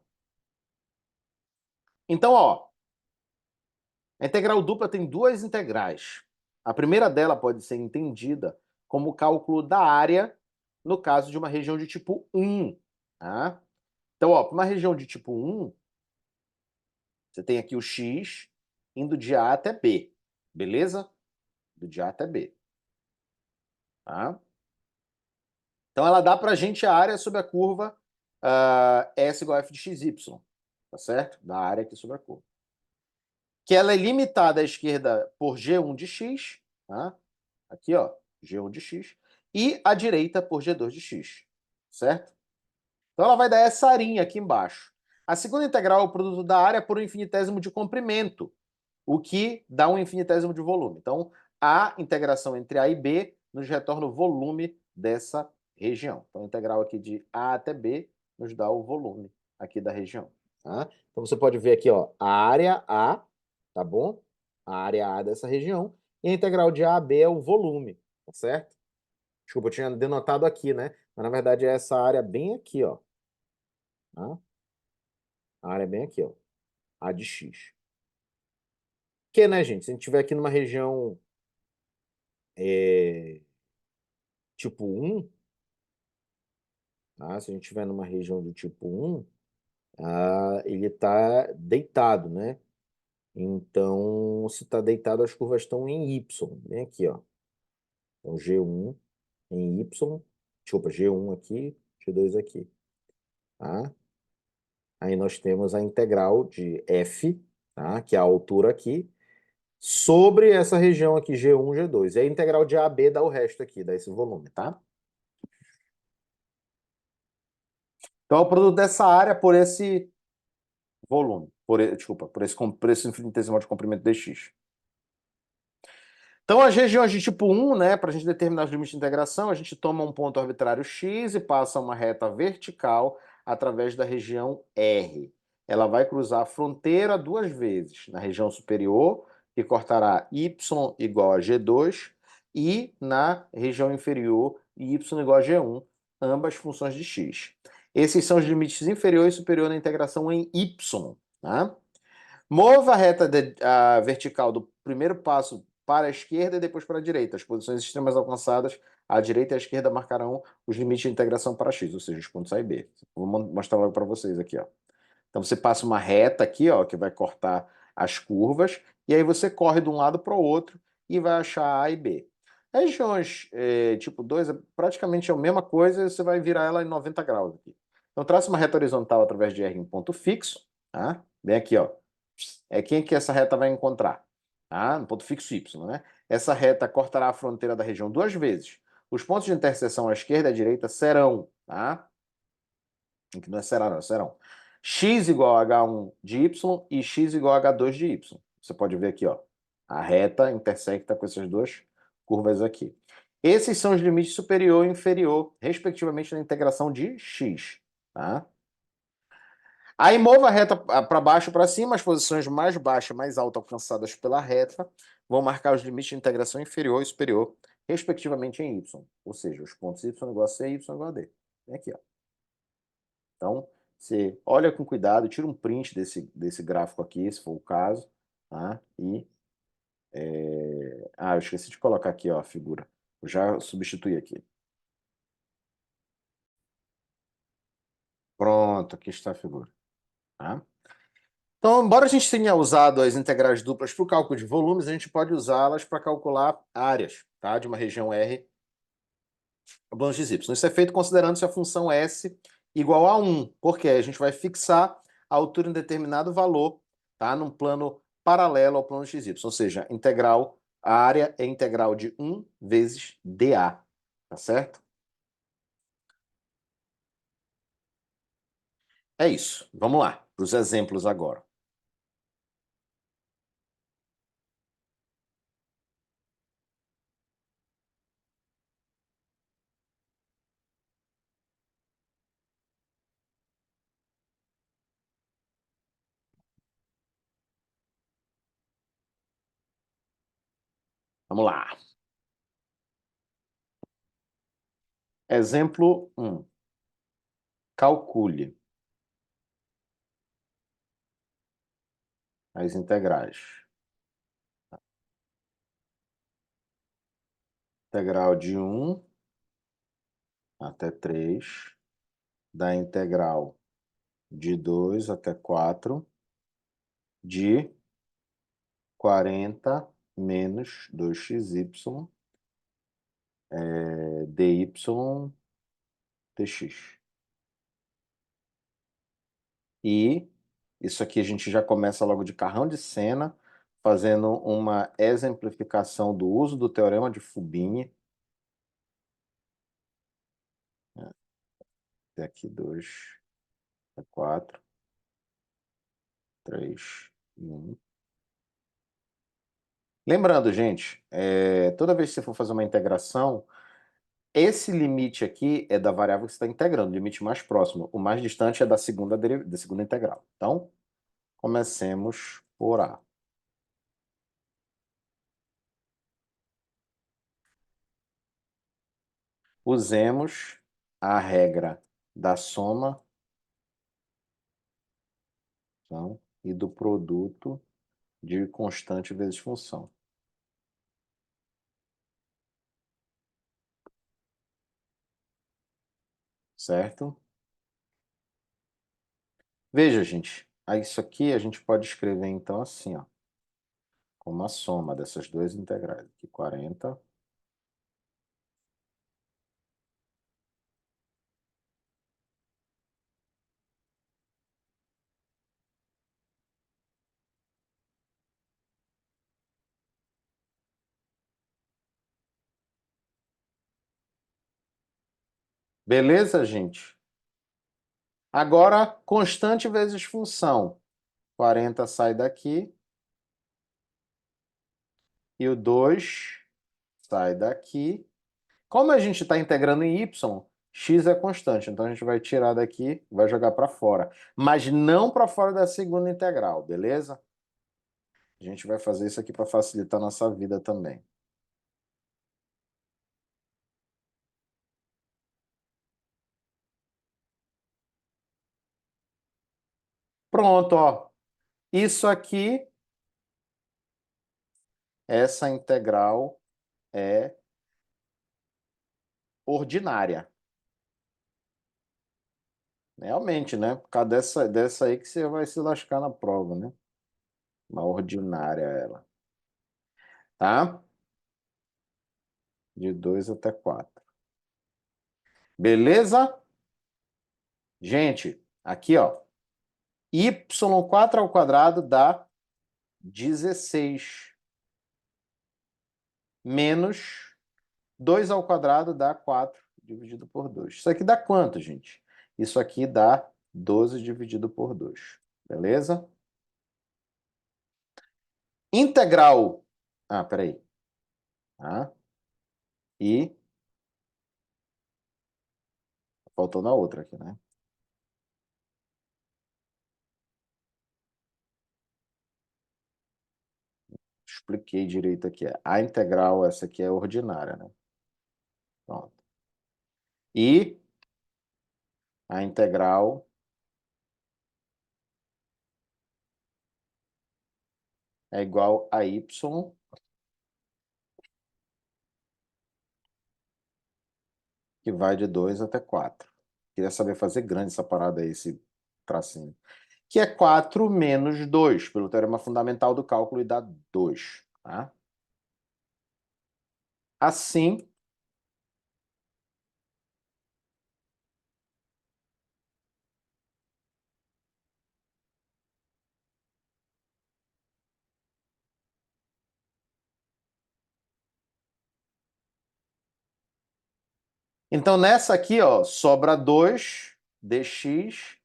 Então, ó, a integral dupla tem duas integrais. A primeira dela pode ser entendida como o cálculo da área no caso de uma região de tipo 1. Tá? Então, ó, para uma região de tipo 1, você tem aqui o x indo de A até B, beleza? Do de A até B. Tá? Então, ela dá para a gente a área sobre a curva S igual a f de xy, tá certo? Da área aqui sobre a curva. Que ela é limitada à esquerda por G1 de x, tá? Aqui, ó, G1 de x, e à direita por G2 de x, certo? Então ela vai dar essa arinha aqui embaixo. A segunda integral é o produto da área por um infinitésimo de comprimento, o que dá um infinitésimo de volume. Então, a integração entre A e B nos retorna o volume dessa região. Então, a integral aqui de A até B nos dá o volume aqui da região. Tá? Então, você pode ver aqui, ó, a área A, tá bom? A área A dessa região. E a integral de A a B é o volume, tá certo? Desculpa, eu tinha denotado aqui, né? Mas, na verdade, é essa área bem aqui, ó. Tá? A área bem aqui, ó. A de X. Que, né, gente? Se a gente estiver aqui numa região tipo 1, tá? Se a gente estiver numa região do tipo 1, ele está deitado, né? Então, se está deitado, as curvas estão em Y. Bem aqui, ó. Então, G1 em Y. Desculpa, G1 aqui, G2 aqui. Tá? Aí nós temos a integral de F, tá? Que é a altura aqui, sobre essa região aqui, G1, G2. E a integral de AB dá o resto aqui, dá esse volume, tá? Então, é o produto dessa área por esse volume, desculpa, por esse infinitesimal de comprimento dx. Então, as regiões de tipo 1, né, para a gente determinar os limites de integração, a gente toma um ponto arbitrário x e passa uma reta vertical através da região R. Ela vai cruzar a fronteira duas vezes, na região superior, que cortará y igual a g2, e na região inferior, y igual a g1, ambas funções de x. Esses são os limites inferior e superior na integração em y. Tá? Mova a reta vertical do primeiro passo para a esquerda e depois para a direita. As posições extremas alcançadas, à direita e à esquerda marcarão os limites de integração para x, ou seja, os pontos A e B. Vou mostrar logo para vocês aqui, ó. Então você passa uma reta aqui, ó, que vai cortar as curvas, e aí você corre de um lado para o outro e vai achar A e B. Regiões tipo 2 é praticamente a mesma coisa, e você vai virar ela em 90 graus aqui. Então traça uma reta horizontal através de R em um ponto fixo, tá? Bem aqui, ó. Quem que essa reta vai encontrar? Tá? No ponto fixo Y, né? Essa reta cortará a fronteira da região duas vezes. Os pontos de interseção à esquerda e à direita serão, tá? Que não é será, não, serão. X igual a H1 de Y e X igual a H2 de Y. Você pode ver aqui, ó. A reta intersecta com essas duas curvas aqui. Esses são os limites superior e inferior, respectivamente, na integração de X. Tá? Aí mova a reta para baixo para cima, as posições mais baixa e mais alta alcançadas pela reta vão marcar os limites de integração inferior e superior, respectivamente em Y. Ou seja, os pontos Y igual a C e Y igual a D. Vem aqui, ó. Então, você olha com cuidado, tira um print desse gráfico aqui, se for o caso, tá? Eu esqueci de colocar aqui, ó, a figura. Eu já substituí aqui. Pronto, aqui está a figura. Tá? Então, embora a gente tenha usado as integrais duplas para o cálculo de volumes, a gente pode usá-las para calcular áreas, tá? De uma região R planos de y. Isso é feito considerando se a função S igual a 1, porque a gente vai fixar a altura em determinado valor, tá? Num plano paralelo ao plano xy, ou seja, a área é integral de 1 vezes dA, tá certo? É isso. Vamos lá, para os exemplos agora. Vamos lá. Exemplo 1. Calcule as integrais. Integral de 1 até 3, da integral de 2 até 4, de 40 menos 2xy dy dx. E isso aqui a gente já começa logo de carrão de cena, fazendo uma exemplificação do uso do teorema de Fubini. Tem aqui 2, 4, 3 e 1. Lembrando, gente, toda vez que você for fazer uma integração, esse limite aqui é da variável que você está integrando, o limite mais próximo. O mais distante é da segunda integral. Então, comecemos por A. Usemos a regra da soma, então, e do produto de constante vezes função. Certo? Veja, gente, isso aqui a gente pode escrever então assim, ó, como a soma dessas duas integrais. Aqui 40. Beleza, gente? Agora, constante vezes função. 40 sai daqui. E o 2 sai daqui. Como a gente está integrando em y, x é constante. Então, a gente vai tirar daqui, vai jogar para fora. Mas não para fora da segunda integral, beleza? A gente vai fazer isso aqui para facilitar a nossa vida também. Pronto, ó. Isso aqui, essa integral é ordinária. Realmente, né? Por causa dessa aí que você vai se lascar na prova, né? Uma ordinária ela. Tá? De 2 até 4. Beleza? Gente, aqui, ó. Y4 ao quadrado dá 16. Menos 2 ao quadrado dá 4 dividido por 2. Isso aqui dá quanto, gente? Isso aqui dá 12 dividido por 2. Beleza? Integral. Ah, peraí. Tá? E faltou na outra aqui, né? Expliquei direito aqui. A integral, essa aqui é ordinária, né? Pronto. E a integral é igual a y, que vai de 2 até 4. Queria saber fazer grande essa parada aí, esse tracinho. Que é 4 menos 2, pelo teorema fundamental do cálculo, e dá 2. Tá? Assim, então nessa aqui, ó, sobra 2 dx,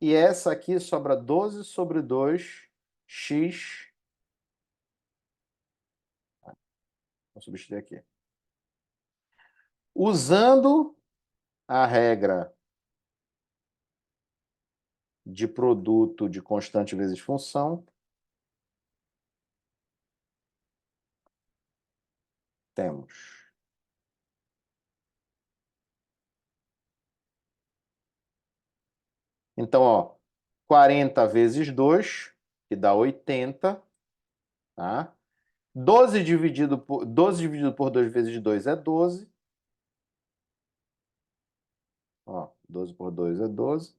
e essa aqui sobra 12 sobre 2 x. Vou substituir aqui. Usando a regra de produto de constante vezes função, Temos. Então, ó, 40 vezes 2, que dá 80, tá? 12 dividido por 2 vezes 2 é 12. Ó, 12 por 2 é 12.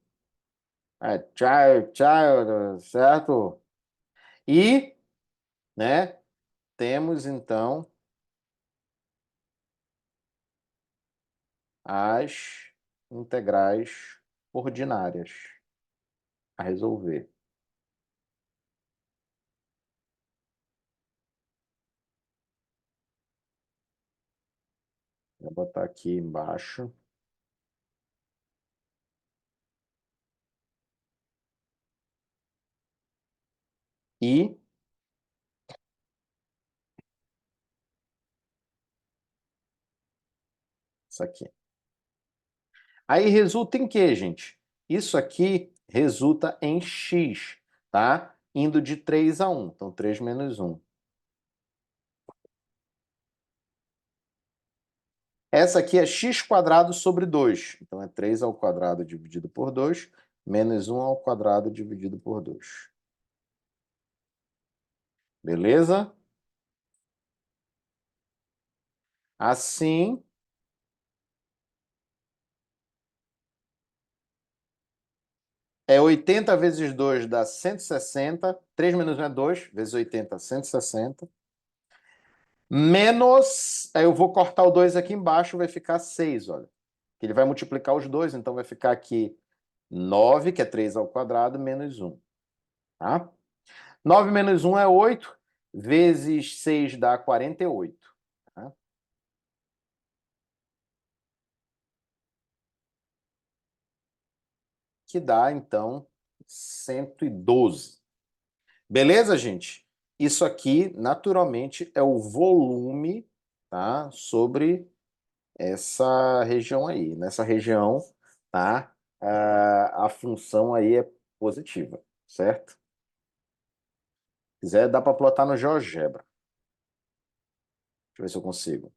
É child, certo? E, né, temos então as integrais ordinárias a resolver. Vou botar aqui embaixo. E isso aqui. Aí resulta em quê, gente? Isso aqui resulta em x, tá? Indo de 3 a 1. Então, 3 menos 1. Essa aqui é x quadrado sobre 2. Então, é 3 ao quadrado dividido por 2, menos 1 ao quadrado dividido por 2. Beleza? Assim, é 80 vezes 2 dá 160. 3 menos 1 é 2, vezes 80, 160. Menos, aí eu vou cortar o 2 aqui embaixo, vai ficar 6, olha. Ele vai multiplicar os dois, então vai ficar aqui 9, que é 3 ao quadrado, menos 1. Tá? 9 menos 1 é 8, vezes 6 dá 48. Tá? Que dá, então, 112. Beleza, gente? Isso aqui, naturalmente, é o volume, tá? Sobre essa região aí. Nessa região, tá? A função aí é positiva, certo? Se quiser, dá para plotar no GeoGebra. Deixa eu ver se eu consigo.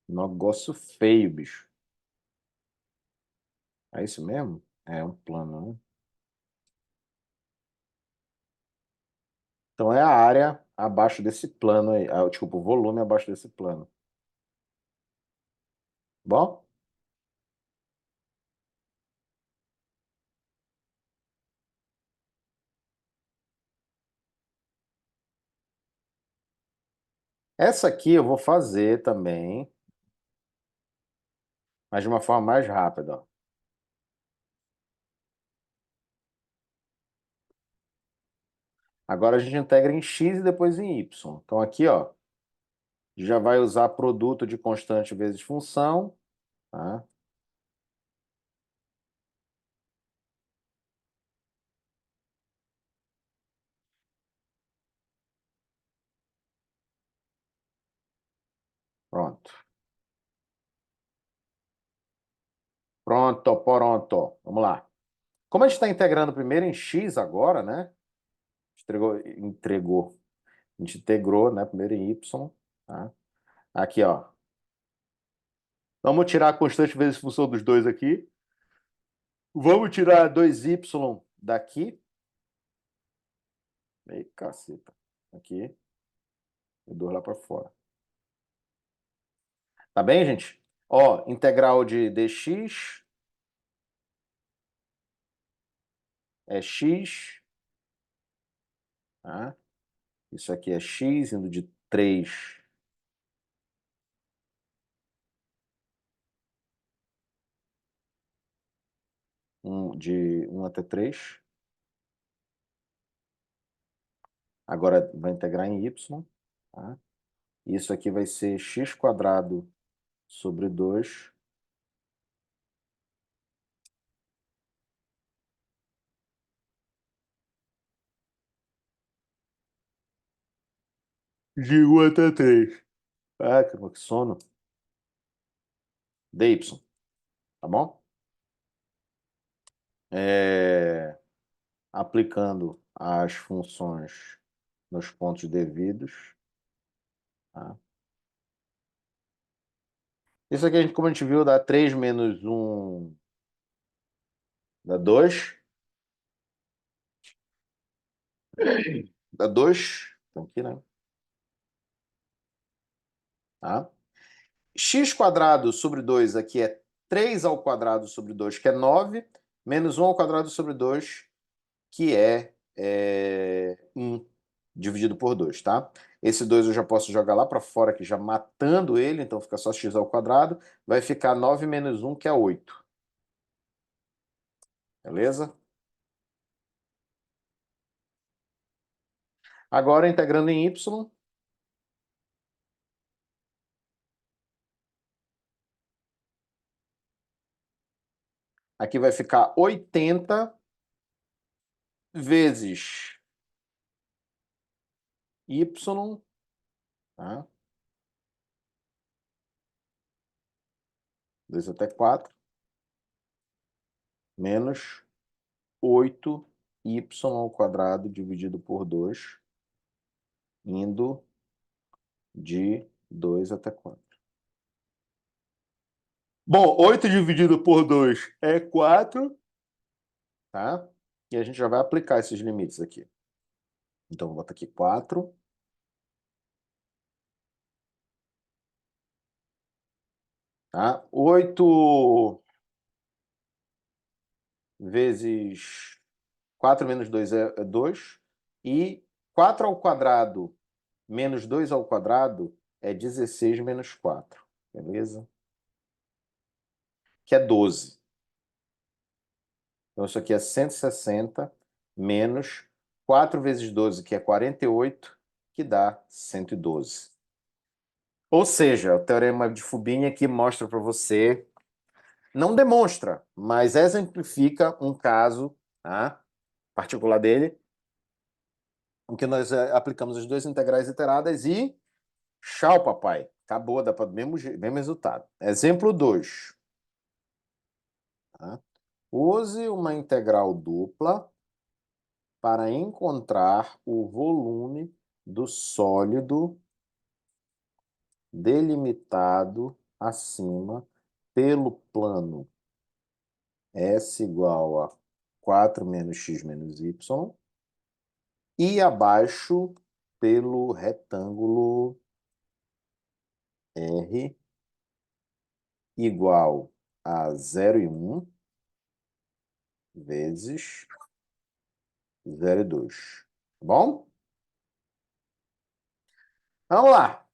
Negócio feio, bicho. É isso mesmo? É um plano, né? Então é a área abaixo desse plano aí. Ah, desculpa, o volume abaixo desse plano. Bom? Essa aqui eu vou fazer também, mas de uma forma mais rápida, ó. Agora a gente integra em x e depois em y. Então aqui, ó, já vai usar produto de constante vezes função, tá? Pronto. Pronto, pronto. Vamos lá. Como a gente está integrando primeiro em x agora, né? Entregou. A gente integrou, né? Primeiro em y, tá? Aqui, ó. Vamos tirar a constante vezes função dos dois aqui. Vamos tirar 2y daqui. Ei, caceta. Aqui. E 2 lá para fora. Tá bem, gente? Ó, integral de dx é x, tá? Isso aqui é x indo de 3 de 1 até 3. Agora vai integrar em y. Tá? Isso aqui vai ser x² sobre 2 de 1 até 3. Ah, que sono. dy, tá bom? Aplicando as funções nos pontos devidos. Tá? Isso aqui, como a gente viu, dá 3 menos 1, dá 2. Dá 2. Então aqui, né? Tá? X² sobre 2 aqui é 3 ao quadrado sobre 2, que é 9, menos 1 ao quadrado sobre 2, que é 1, dividido por 2, tá? Esse 2 eu já posso jogar lá para fora aqui, já matando ele, então fica só x². Vai ficar 9 menos 1, que é 8. Beleza? Agora, integrando em y, aqui vai ficar 80 vezes y, tá? 2 até 4, menos 8y² dividido por 2, indo de 2 até 4. Bom, 8 dividido por 2 é 4, tá? E a gente já vai aplicar esses limites aqui. Então, vou botar aqui 4. Tá? 8 vezes 4 menos 2 é 2. E 4 ao quadrado menos 2 ao quadrado é 16 menos 4. Beleza? Que é 12. Então, isso aqui é 160 menos 4 vezes 12, que é 48, que dá 112. Ou seja, o teorema de Fubini aqui mostra para você, não demonstra, mas exemplifica um caso, tá, particular dele, em que nós aplicamos as duas integrais iteradas e tchau, papai. Acabou, dá para o mesmo resultado. Exemplo 2. Tá? Use uma integral dupla para encontrar o volume do sólido delimitado acima pelo plano S igual a 4 menos x menos y e abaixo pelo retângulo R igual a 0,1 vezes 0,2. Tá bom? Vamos lá.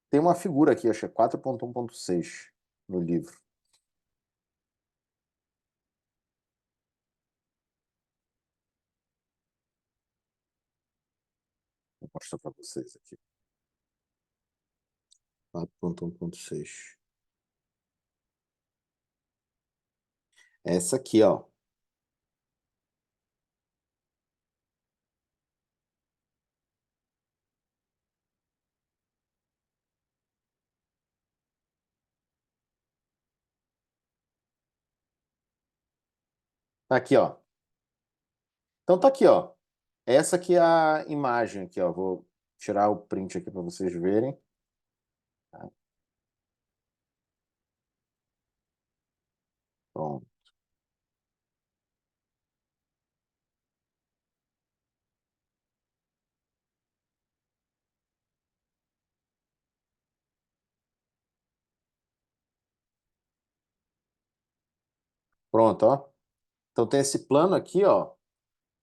Tem uma figura aqui, acho que é 4.1.6 no livro. Vou mostrar para vocês aqui. 4.1.6. Essa aqui, ó. Tá aqui, ó. Então tá aqui, ó. Essa aqui é a imagem aqui, ó. Vou tirar o print aqui para vocês verem. Tá? Pronto. Pronto, ó. Então tem esse plano aqui, ó.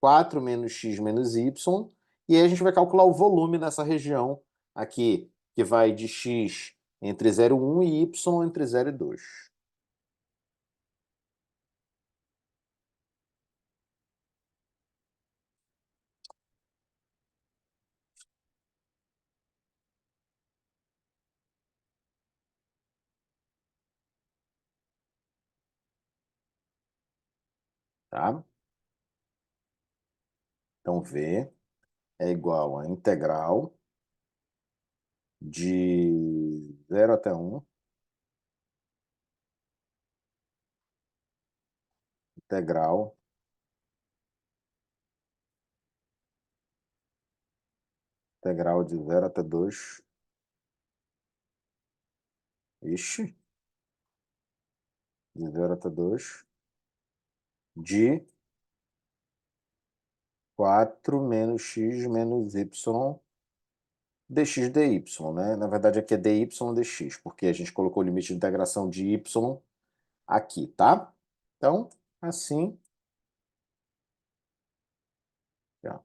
4 menos x menos y. E aí a gente vai calcular o volume nessa região aqui, que vai de x entre 0,1 e y entre 0 e 2. tá? Então, V é igual a integral de 0 até 1, integral de 0 até 2, ixi, de 0 até 2, de 4 menos x menos y dx dy, né? Na verdade, aqui é dy dx, porque a gente colocou o limite de integração de y aqui, tá? Então, assim, ó,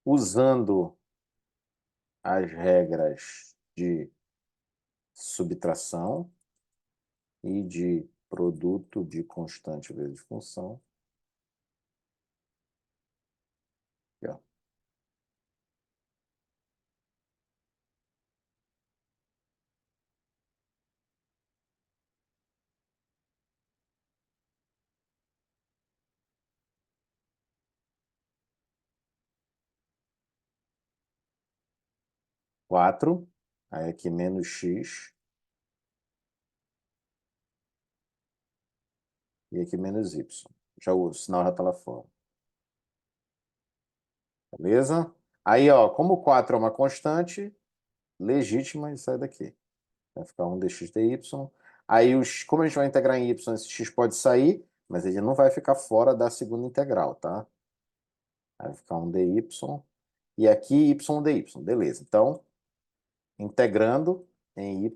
usando as regras de subtração e de produto de constante vezes função, aqui, ó, 4, aí aqui menos x, e aqui menos y. Já o sinal já está lá fora. Beleza? Aí, ó, como o 4 é uma constante legítima, isso sai daqui. Vai ficar 1 dx dy. Aí, como a gente vai integrar em y, esse x pode sair, mas ele não vai ficar fora da segunda integral, tá? Aí vai ficar 1 dy. E aqui y dy. Beleza. Então, integrando em y,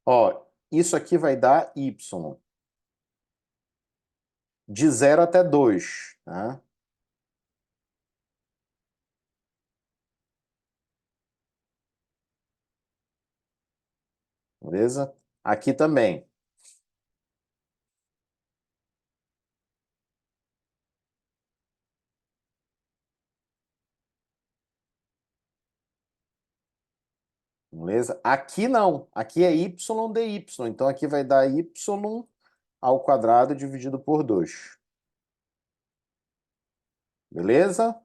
ó, isso aqui vai dar y de 0 até 2, tá? Beleza? Aqui também. Beleza? Aqui não. Aqui é y dy. Então aqui vai dar y ao quadrado dividido por 2. Beleza?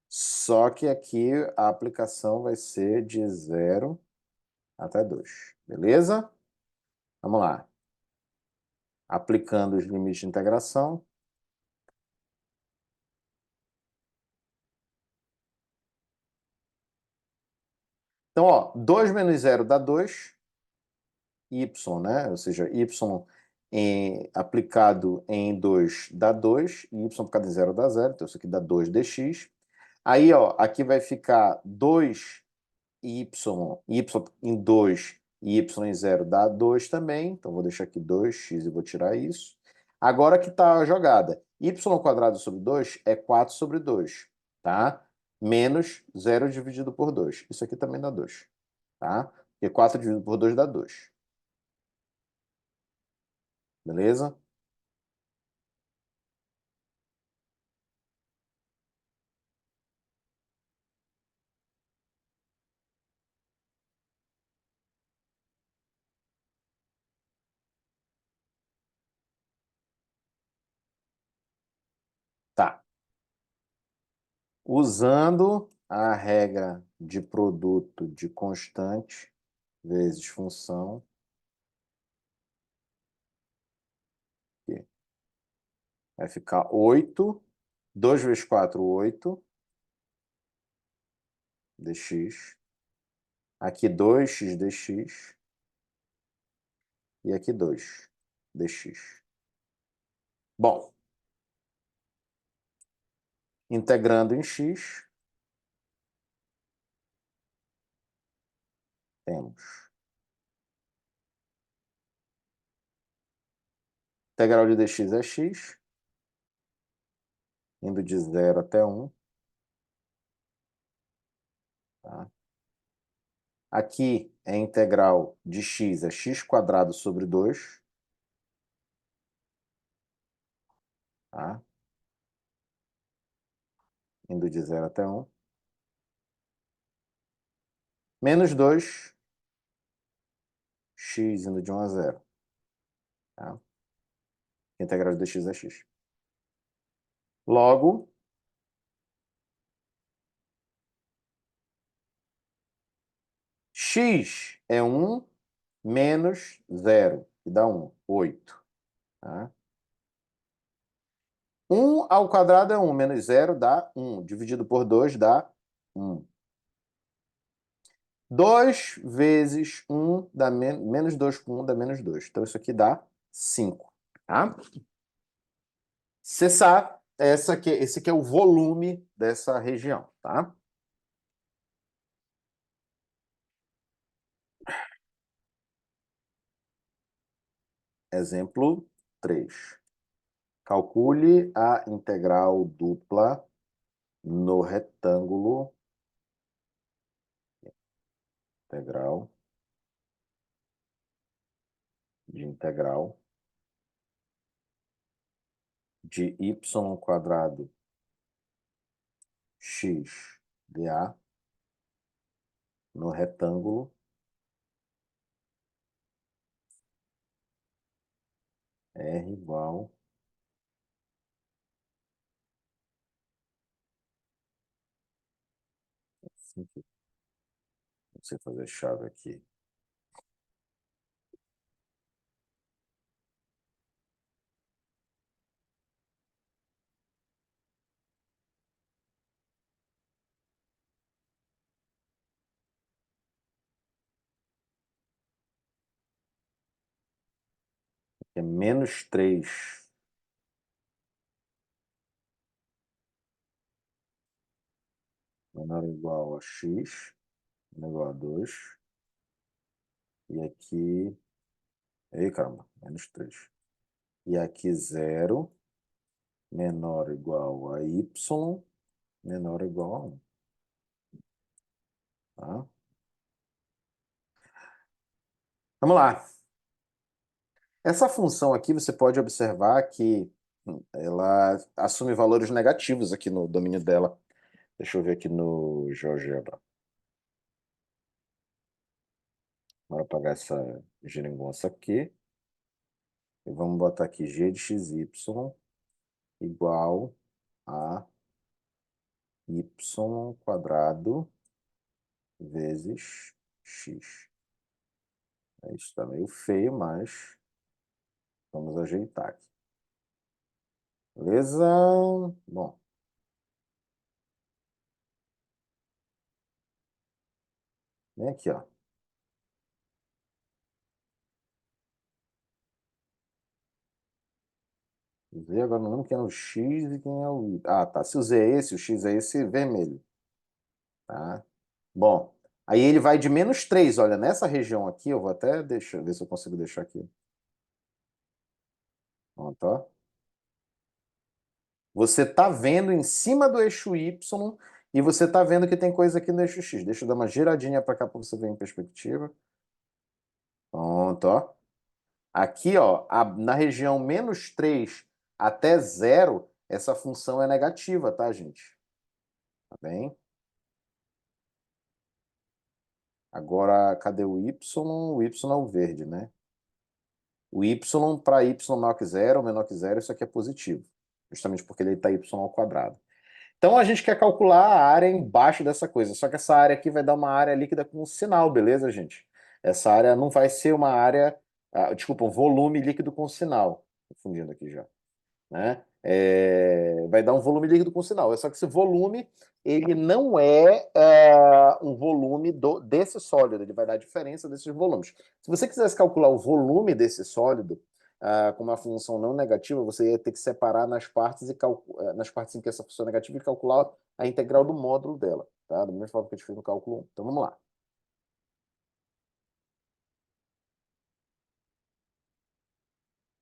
Só que aqui a aplicação vai ser de 0 até 2. Beleza? Vamos lá. Aplicando os limites de integração. Então, ó, 2 menos 0 dá 2. Y, né? Ou seja, y aplicado em 2 dá 2, e y aplicado em 0 dá 0, então isso aqui dá 2 dx. Aí, ó, aqui vai ficar 2 y em 2 e y em 0 dá 2 também, então vou deixar aqui 2x e vou tirar isso. Agora que está a jogada, y quadrado sobre 2 é 4 sobre 2, tá? Menos 0 dividido por 2. Isso aqui também dá 2, tá? Porque 4 dividido por 2 dá 2. Beleza? Tá. Usando a regra de produto de constante vezes função, aqui, vai ficar 8. 2 vezes 4, 8 dx. Aqui 2x dx. E aqui 2 dx. Bom, integrando em x, temos integral de dx é x, indo de 0 até 1. Tá? Aqui é integral de x, é x quadrado sobre 2. Tá? indo de 0 até 1, menos 2x indo de 1 a 0. Tá? A integral de dx é x. Logo, x é 1 menos 0, que dá 1, 8. Tá? 1 ao quadrado é 1, menos 0 dá 1. Dividido por 2 dá 1. 2 vezes 1 dá menos 2 com 1 dá menos 2. Então, isso aqui dá 5. Tá? Você sabe, esse aqui é o volume dessa região. Tá? Exemplo 3. Calcule a integral dupla no retângulo. Integral de integral de y quadrado x dA no retângulo R igual. Assim que- Não sei fazer chave aqui. É menos 3 menor ou igual a x, menor ou igual a 2. E aqui. Ei, caramba, menos 3. E aqui 0 menor ou igual a y, menor ou igual a 1. Tá? Vamos lá. Essa função aqui você pode observar que ela assume valores negativos aqui no domínio dela. Deixa eu ver aqui no GeoGebra. Bora apagar essa geringonça aqui. E vamos botar aqui g de xy igual a y quadrado vezes x. Isso está meio feio, mas vamos ajeitar aqui. Beleza? Bom, vem aqui, ó. Z, agora não lembro quem é o x e quem é o y. Ah, tá. Se o z é esse, o x é esse vermelho. Tá? Bom, aí ele vai de menos 3. Olha, nessa região aqui, eu vou até deixar, ver se eu consigo deixar aqui. Pronto, ó. Você tá vendo em cima do eixo Y e você tá vendo que tem coisa aqui no eixo X. Deixa eu dar uma giradinha para cá para você ver em perspectiva. Pronto, ó. Aqui, ó, na região menos 3 até 0, essa função é negativa, tá, gente? Tá bem? Agora, cadê o Y? O Y é o verde, né? O Y para Y maior que 0 ou menor que 0, isso aqui é positivo. Justamente porque ele está Y ao quadrado. Então a gente quer calcular a área embaixo dessa coisa. Só que essa área aqui vai dar uma área líquida com um sinal, beleza, gente? Essa área não vai ser uma área. Desculpa, um volume líquido com sinal. Confundindo aqui já. Né? Vai dar um volume líquido com sinal. Só que esse volume, ele não é um volume desse sólido, ele vai dar a diferença desses volumes. Se você quisesse calcular o volume desse sólido com uma função não negativa, você ia ter que separar nas partes, nas partes em que essa função é negativa e calcular a integral do módulo dela, tá? Da mesma forma que a gente fez no cálculo 1. Então vamos lá.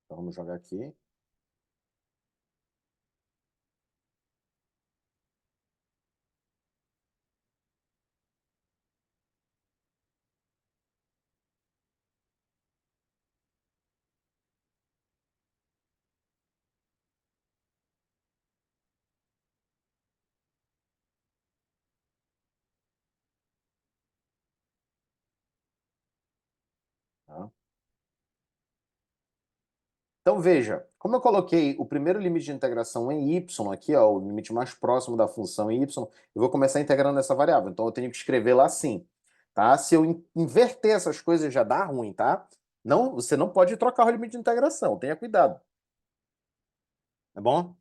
Então vamos jogar aqui. Então, veja, como eu coloquei o primeiro limite de integração em y aqui, ó, o limite mais próximo da função em y, eu vou começar integrando essa variável. Então, eu tenho que escrever lá assim, tá? Se eu inverter essas coisas, já dá ruim, tá? Não, você não pode trocar o limite de integração, tenha cuidado, tá bom?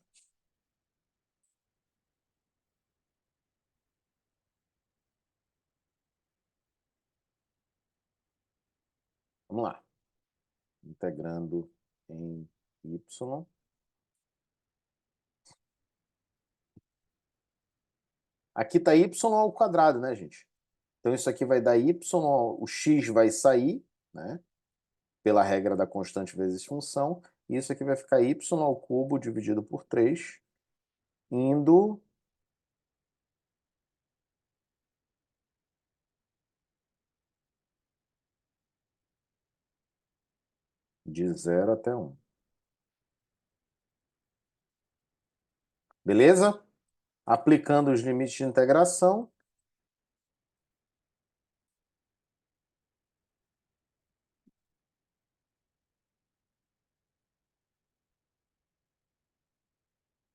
Vamos lá. Integrando em y. Aqui está y ao quadrado, né, gente? Então, isso aqui vai dar y, o x vai sair, né? Pela regra da constante vezes função. E isso aqui vai ficar y ao cubo dividido por 3, indo de 0 até 1. Beleza? Aplicando os limites de integração.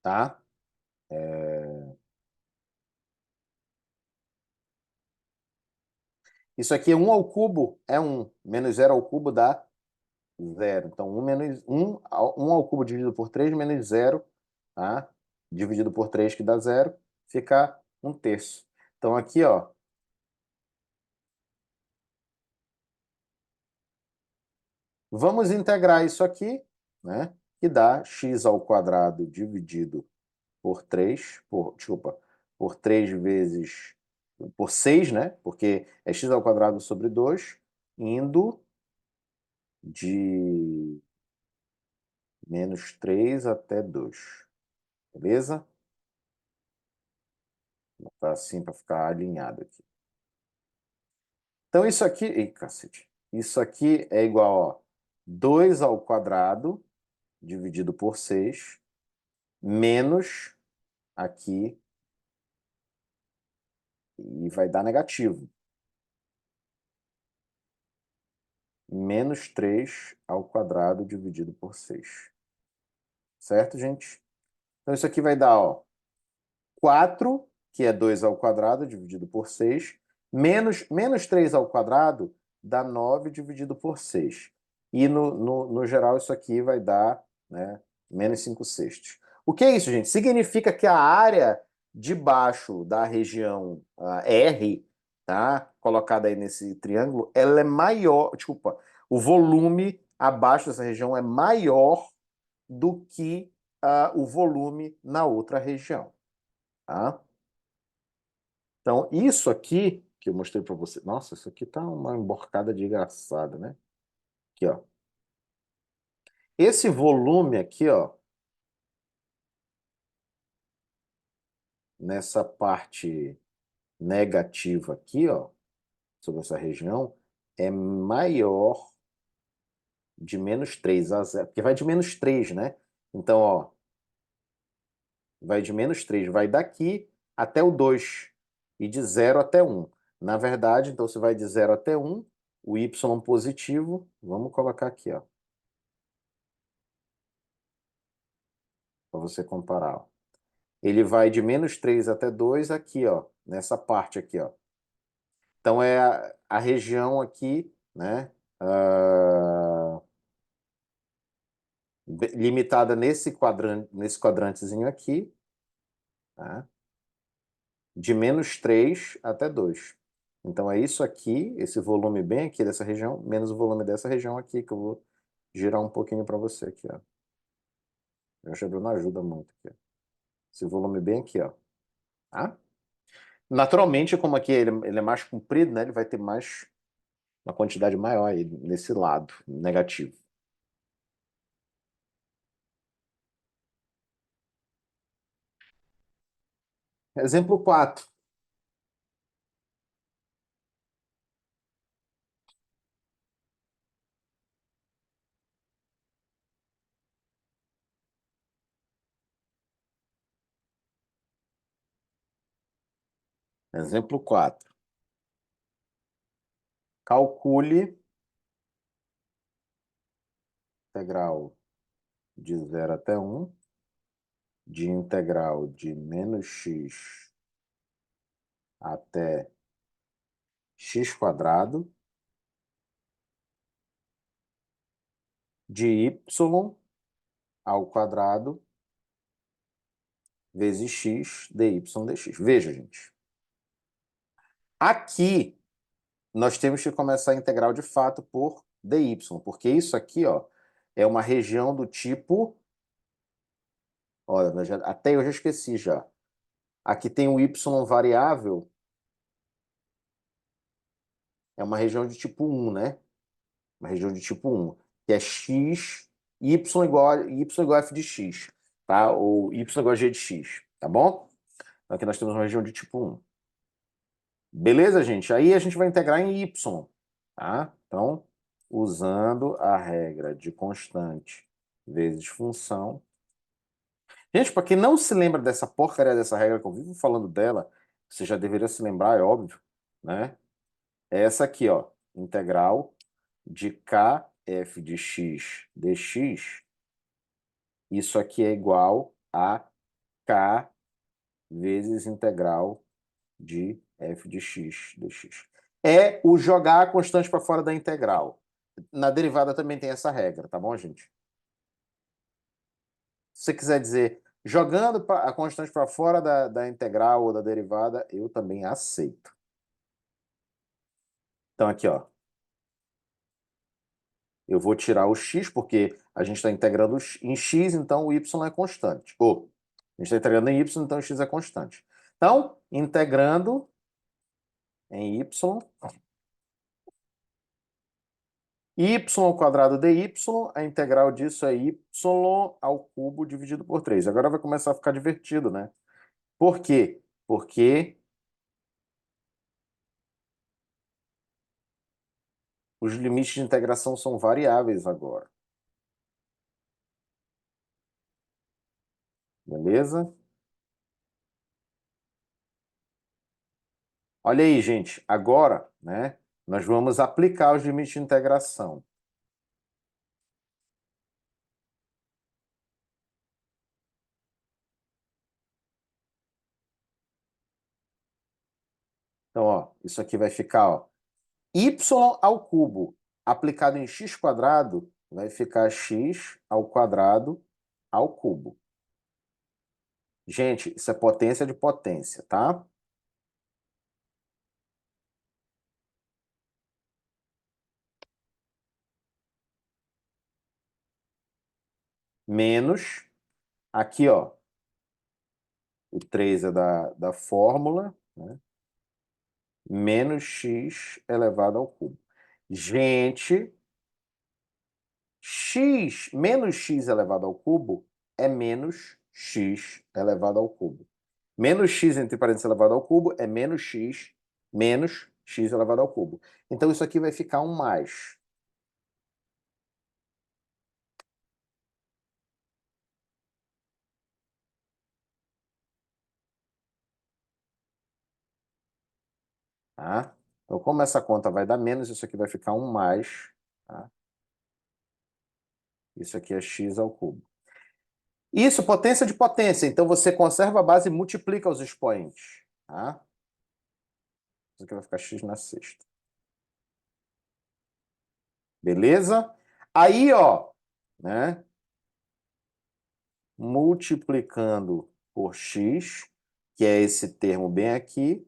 Tá? Isso aqui, 1 ao cubo é 1. Menos 0 ao cubo dá 0. Então, 1 menos 1 ao cubo dividido por 3 menos 0, tá? Dividido por 3, que dá 0, fica 1/3. Então, aqui, ó, vamos integrar isso aqui, né? Que dá x ao quadrado dividido por 3, desculpa, por 3 vezes, por 6, né? Porque é x ao quadrado sobre 2, indo de -3 até 2. Beleza? Tá assim para ficar alinhado aqui. Então, isso aqui... Ih, cacete. Isso aqui é igual a 2 ao quadrado dividido por 6, menos aqui, e vai dar negativo. Menos 3 ao quadrado dividido por 6. Certo, gente? Então, isso aqui vai dar, ó, 4, que é 2 ao quadrado dividido por 6, menos 3 ao quadrado dá 9 dividido por 6. E no geral, isso aqui vai dar, né, menos 5/6. O que é isso, gente? Significa que a área debaixo da região R, tá, colocada aí nesse triângulo, ela é maior, desculpa, o volume abaixo dessa região é maior do que o volume na outra região. Tá? Então, isso aqui que eu mostrei para você. Nossa, isso aqui tá uma emborcada de engraçada, né? Aqui, ó. Esse volume aqui, ó, nessa parte negativa aqui, ó, sobre essa região, é maior de -3 a 0, porque vai de -3, né? Então, ó, vai de -3, vai daqui até o 2 e de 0 até 1. Na verdade, então, se vai de 0 até 1, o y positivo, vamos colocar aqui, ó, para você comparar, ó. Ele vai de -3 até 2 aqui, ó, nessa parte aqui, ó. Então, é a região aqui, né, limitada nesse quadrantezinho aqui, tá? De -3 até 2. Então, é isso aqui, esse volume bem aqui dessa região, menos o volume dessa região aqui, que eu vou girar um pouquinho para você aqui, ó. O GeoGebra não ajuda muito aqui, ó. Esse volume bem aqui, ó. Tá? Naturalmente, como aqui ele é mais comprido, né, ele vai ter mais, uma quantidade maior aí nesse lado negativo. Exemplo 4. Exemplo 4. Calcule integral de 0 até 1, de integral de menos x até x quadrado, de y ao quadrado vezes x dy dx. Veja, gente. Aqui, nós temos que começar a integral de fato por dy, porque isso aqui, ó, é uma região do tipo... Olha, até eu já esqueci já. Aqui tem o y variável, é uma região de tipo 1, né? Uma região de tipo 1, que é x, y igual a f de x, tá? Ou y igual a g de x, tá bom? Então aqui nós temos uma região de tipo 1. Beleza, gente? Aí a gente vai integrar em y, tá? Então, usando a regra de constante vezes função. Gente, para quem não se lembra dessa porcaria dessa regra que eu vivo falando dela, você já deveria se lembrar, é óbvio, né? É essa aqui, ó, integral de kf de x dx. Isso aqui é igual a k vezes integral de f de x dx. É o jogar a constante para fora da integral. Na derivada também tem essa regra, tá bom, gente? Se você quiser dizer jogando a constante para fora da integral ou da derivada, eu também aceito. Então, aqui, ó. Eu vou tirar o x, porque a gente está integrando em x, então o y é constante. Ou, a gente está integrando em y, então o x é constante. Então, integrando em y ao quadrado dy, a integral disso é y ao cubo dividido por 3. Agora vai começar a ficar divertido, né? Por quê? Porque os limites de integração são variáveis agora. Beleza? Olha aí, gente. Agora, né, nós vamos aplicar os limites de integração. Então, ó, isso aqui vai ficar, ó, y ao cubo aplicado em x quadrado vai ficar x ao quadrado ao cubo. Gente, isso é potência de potência, tá? Menos, aqui, ó, o 3 é da fórmula, né? Menos x elevado ao cubo. Gente, x menos x elevado ao cubo é menos x elevado ao cubo. Menos x entre parênteses elevado ao cubo é menos x elevado ao cubo. Então isso aqui vai ficar um mais. Tá? Então, como essa conta vai dar menos, isso aqui vai ficar um mais. Tá? Isso aqui é x ao cubo. Isso, potência de potência. Então você conserva a base e multiplica os expoentes. Tá? Isso aqui vai ficar x na sexta. Beleza? Aí, ó, né? Multiplicando por x, que é esse termo bem aqui,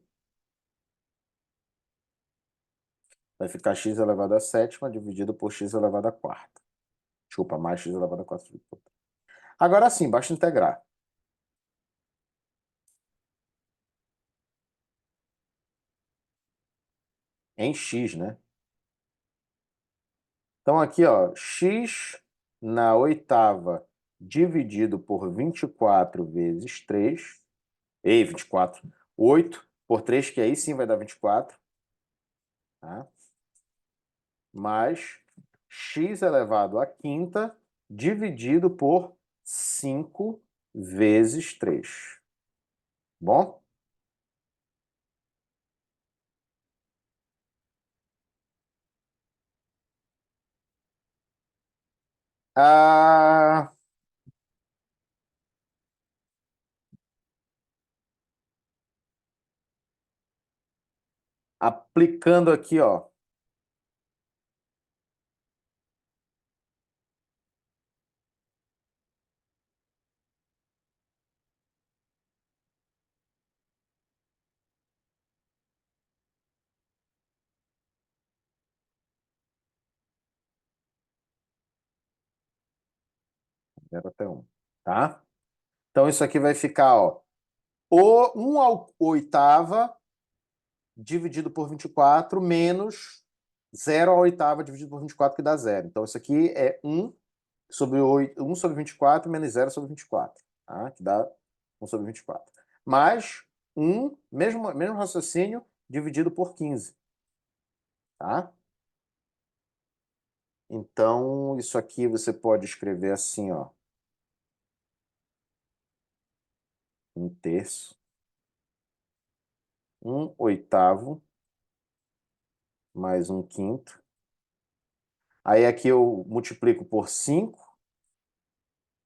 vai ficar x elevado a sétima dividido por x elevado a quarta. Desculpa, mais x elevado a 4. Agora sim, basta integrar. Em x, né? Então aqui, ó, x na oitava dividido por 24 vezes 3. Ei, 24. 8 por 3, que aí sim vai dar 24. Tá? Mais x elevado à quinta dividido por 5 vezes 3. Bom? Ah, Aplicando aqui, ó. Zero até um, tá? Então isso aqui vai ficar, ó, o 1 ao oitava dividido por 24 menos zero à oitava dividido por 24 que dá zero. Então isso aqui é sobre 8, 1 sobre 24 menos zero sobre 24, tá? Que dá 1 sobre 24. Mais mesmo raciocínio, dividido por 15, tá? Então, isso aqui você pode escrever assim, ó. 1/3, 1/8 mais 1/5. Aí aqui eu multiplico por 5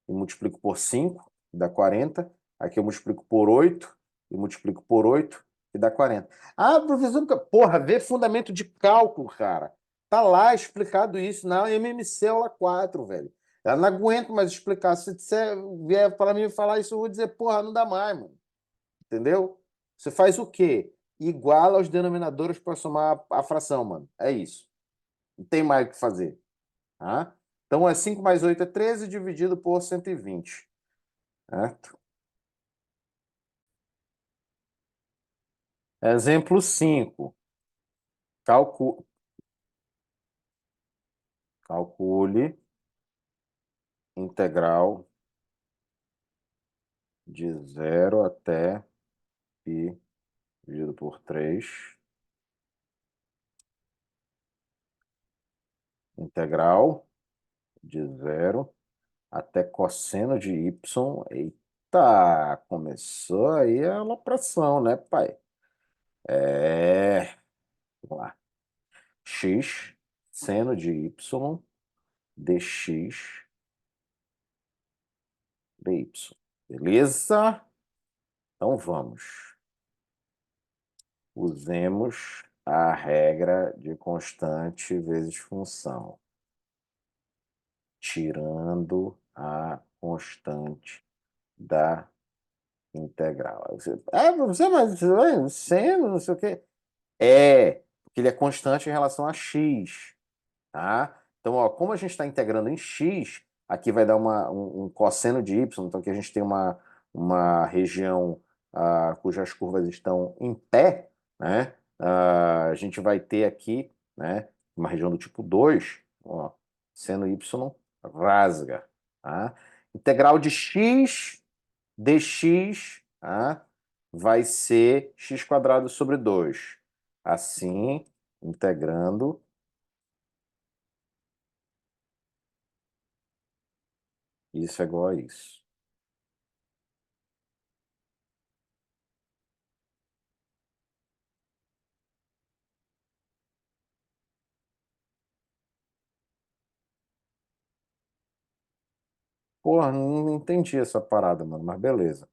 e multiplico por 5, que dá 40. Aqui eu multiplico por 8 e multiplico por 8, que dá 40. Ah, professor, porra, vê fundamento de cálculo, cara. Tá lá explicado isso na MMC aula 4, velho. Eu não aguento mais explicar. Se você vier para mim falar isso, eu vou dizer, porra, não dá mais, mano. Entendeu? Você faz o quê? Iguala os denominadores para somar a fração, mano. É isso. Não tem mais o que fazer. Tá? Então, é 5 mais 8 é 13 dividido por 120. Certo? Exemplo 5. Calcu- Calcule integral de 0 até π dividido por 3. Integral de 0 até cosseno de y. Eita, começou aí a alopração, né, pai? Vamos lá. X seno de y dx dy. Beleza? Então vamos. Usemos a regra de constante vezes função, tirando a constante da integral. Você, mas seno, não sei o quê. Porque ele é constante em relação a x. Tá? Então, ó, como a gente está integrando em x, aqui vai dar um cosseno de y, então aqui a gente tem uma região cujas curvas estão em pé, né? A gente vai ter aqui, né, uma região do tipo 2, ó, seno y rasga. Tá? Integral de x dx, tá? Vai ser x² sobre 2. Assim, integrando. Isso é igual a isso. Porra, não entendi essa parada, mano, mas beleza.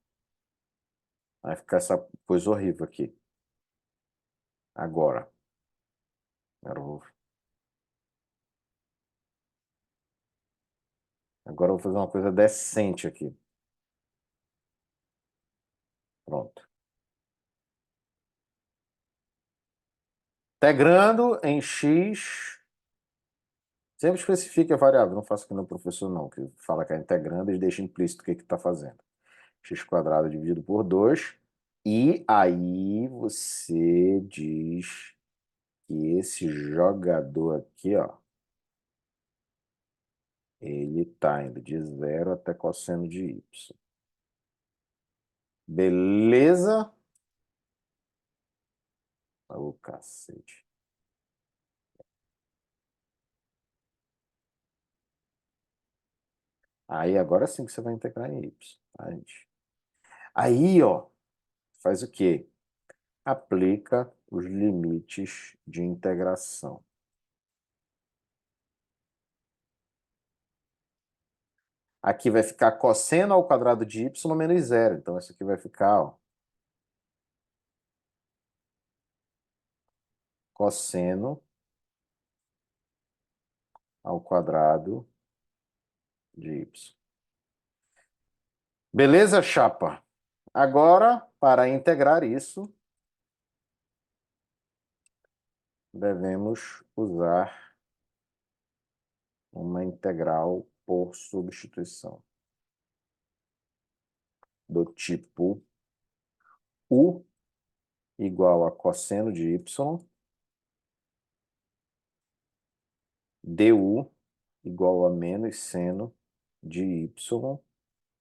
Vai ficar essa coisa horrível aqui. Agora. Agora eu vou fazer uma coisa decente aqui. Pronto. Integrando em x. Sempre especifique a variável. Não faça que no professor, não, que fala que é integrando e deixa implícito o que está fazendo. X² dividido por 2. E aí você diz que esse jogador aqui, ó, ele está indo de 0 até cosseno de y. Beleza? Ô, cacete. Aí agora sim que você vai integrar em y, tá, gente? Aí, ó, faz o quê? Aplica os limites de integração. Aqui vai ficar cosseno ao quadrado de y menos zero. Então, isso aqui vai ficar, ó, cosseno ao quadrado de y. Beleza, chapa? Agora, para integrar isso, devemos usar uma integral por substituição, do tipo u igual a cosseno de y, du igual a menos seno de y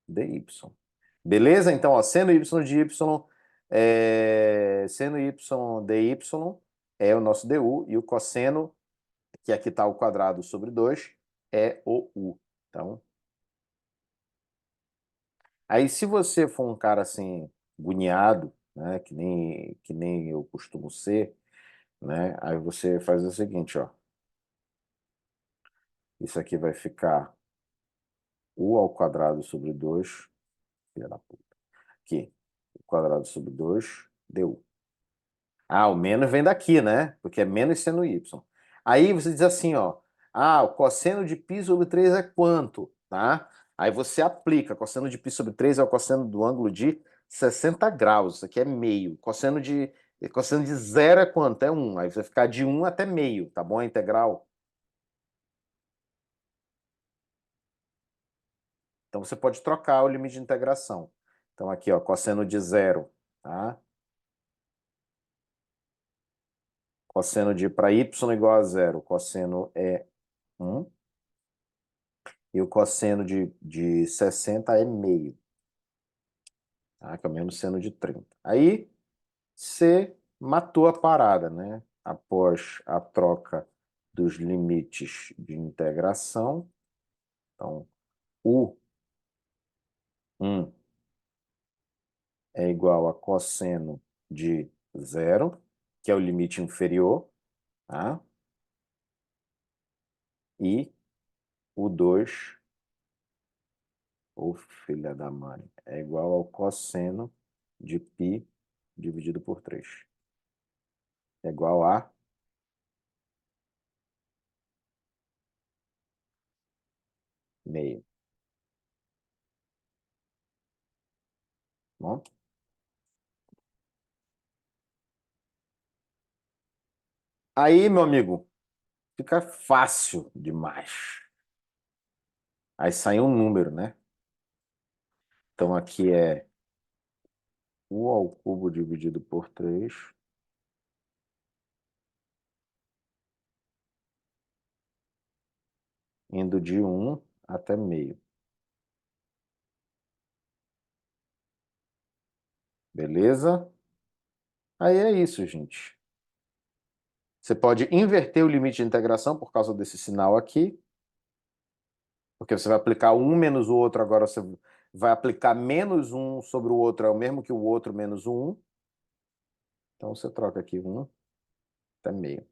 dy. Beleza? Então, ó, seno y de y, seno y dy é o nosso du, e o cosseno, que aqui está o quadrado sobre 2, é o u. Então, aí se você for um cara assim, agoniado, né, que nem eu costumo ser, né, aí você faz o seguinte, ó. Isso aqui vai ficar u ao quadrado sobre 2, filha da puta. Aqui, o quadrado sobre 2, du. Ah, o menos vem daqui, né? Porque é menos seno y. Aí você diz assim, ó. Ah, o cosseno de π sobre 3 é quanto? Tá? Aí você aplica. Cosseno de π sobre 3 é o cosseno do ângulo de 60 graus. Isso aqui é meio. Cosseno de zero é quanto? É 1. Aí você vai ficar de 1 até meio, tá bom? A integral. Então você pode trocar o limite de integração. Então aqui, ó, cosseno de zero, tá? Cosseno de para y igual a zero, cosseno é 1. E o cosseno de 60 é meio, tá? Que é o mesmo seno de 30. Aí você matou a parada, né? Após a troca dos limites de integração. Então, u 1 é igual a cosseno de zero, que é o limite inferior, tá? E o 2, ô filha da mãe, é igual ao cosseno de π dividido por 3. É igual a meio. Bom? Aí, meu amigo, fica fácil demais. Aí sai um número, né? Então aqui é u ao cubo dividido por 3, indo de 1 até meio. Beleza? Aí é isso, gente. Você pode inverter o limite de integração por causa desse sinal aqui, porque você vai aplicar um menos o outro, agora você vai aplicar menos um sobre o outro, é o mesmo que o outro menos o 1. Então você troca aqui 1 até meio.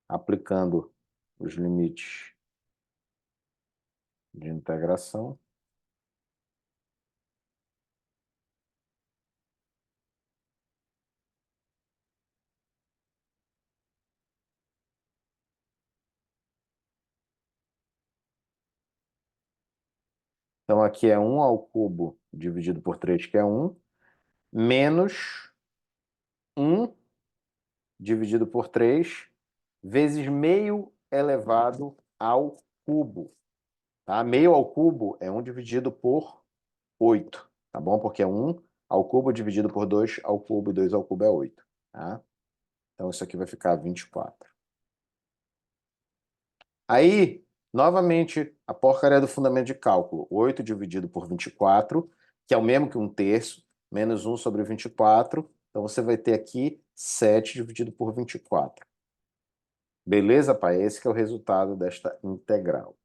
Aplicando os limites de integração. Então aqui é 1 ao cubo dividido por 3, que é 1, menos 1 dividido por 3 vezes meio elevado ao cubo. Tá? Meio ao cubo é 1 dividido por 8, tá bom? Porque é 1 ao cubo dividido por 2 ao cubo, e 2 ao cubo é 8. Tá? Então isso aqui vai ficar 24. Aí, novamente, a porcaria do fundamento de cálculo. 8 dividido por 24, que é o mesmo que 1/3, menos 1 sobre 24. Então você vai ter aqui 7 dividido por 24. Beleza, pai? Esse que é o resultado desta integral.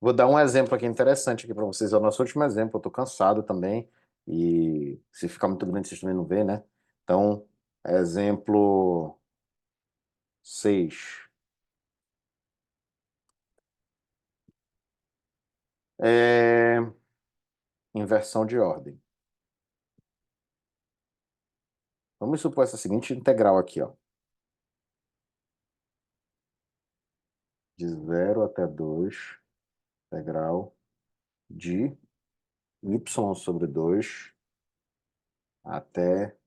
Vou dar um exemplo aqui interessante aqui para vocês. É o nosso último exemplo. Eu tô cansado também. E se ficar muito grande, vocês também não vê, né? Então, exemplo 6. É... Inversão de ordem. Vamos supor essa seguinte integral aqui, ó. De 0 até 2, integral de y sobre 2 até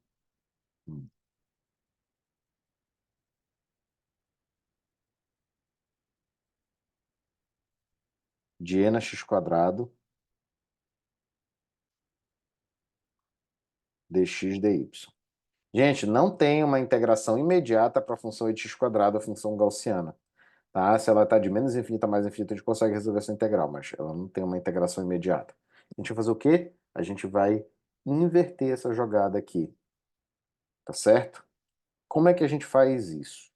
de e na x quadrado dx dy. Gente, não tem uma integração imediata para a função de x quadrado, a função gaussiana. Tá? Se ela está de menos infinita a mais infinita, a gente consegue resolver essa integral, mas ela não tem uma integração imediata. A gente vai fazer o quê? A gente vai inverter essa jogada aqui, tá certo? Como é que a gente faz isso?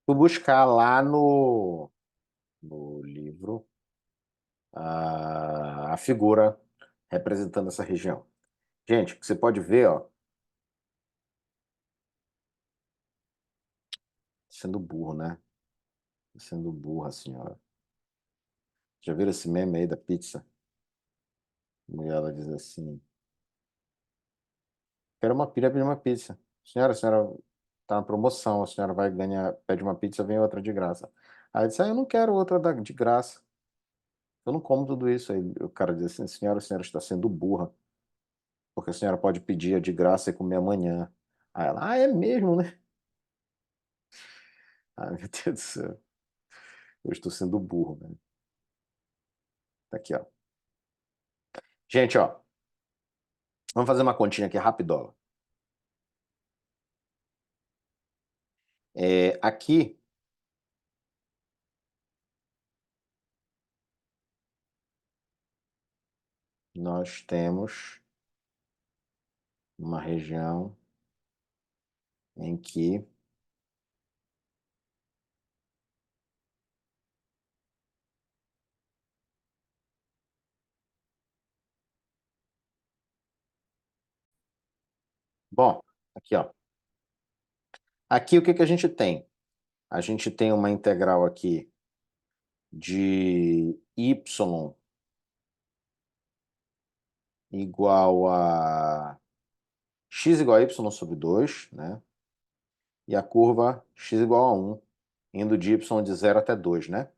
Vou buscar lá no livro a figura representando essa região. Gente, você pode ver, ó, sendo burro, né? Sendo burra, senhora. Já viram esse meme aí da pizza? E ela diz assim: quero uma pizza, pedir uma pizza. Senhora, a senhora tá na promoção, a senhora vai ganhar, pede uma pizza, vem outra de graça. Aí disse: eu não quero outra de graça. Eu não como tudo isso. Aí o cara diz assim: senhora, a senhora está sendo burra, porque a senhora pode pedir a de graça e comer amanhã. Aí ela: é mesmo, né? Ai, meu Deus do céu. Eu estou sendo burro, né? Tá aqui, ó. Gente, ó, vamos fazer uma continha aqui rapidola. Aqui nós temos uma região em que bom, aqui, ó. Aqui o que que a gente tem? A gente tem uma integral aqui de y igual a x igual a y sobre 2, né? E a curva x igual a 1, indo de y de 0 até 2, né?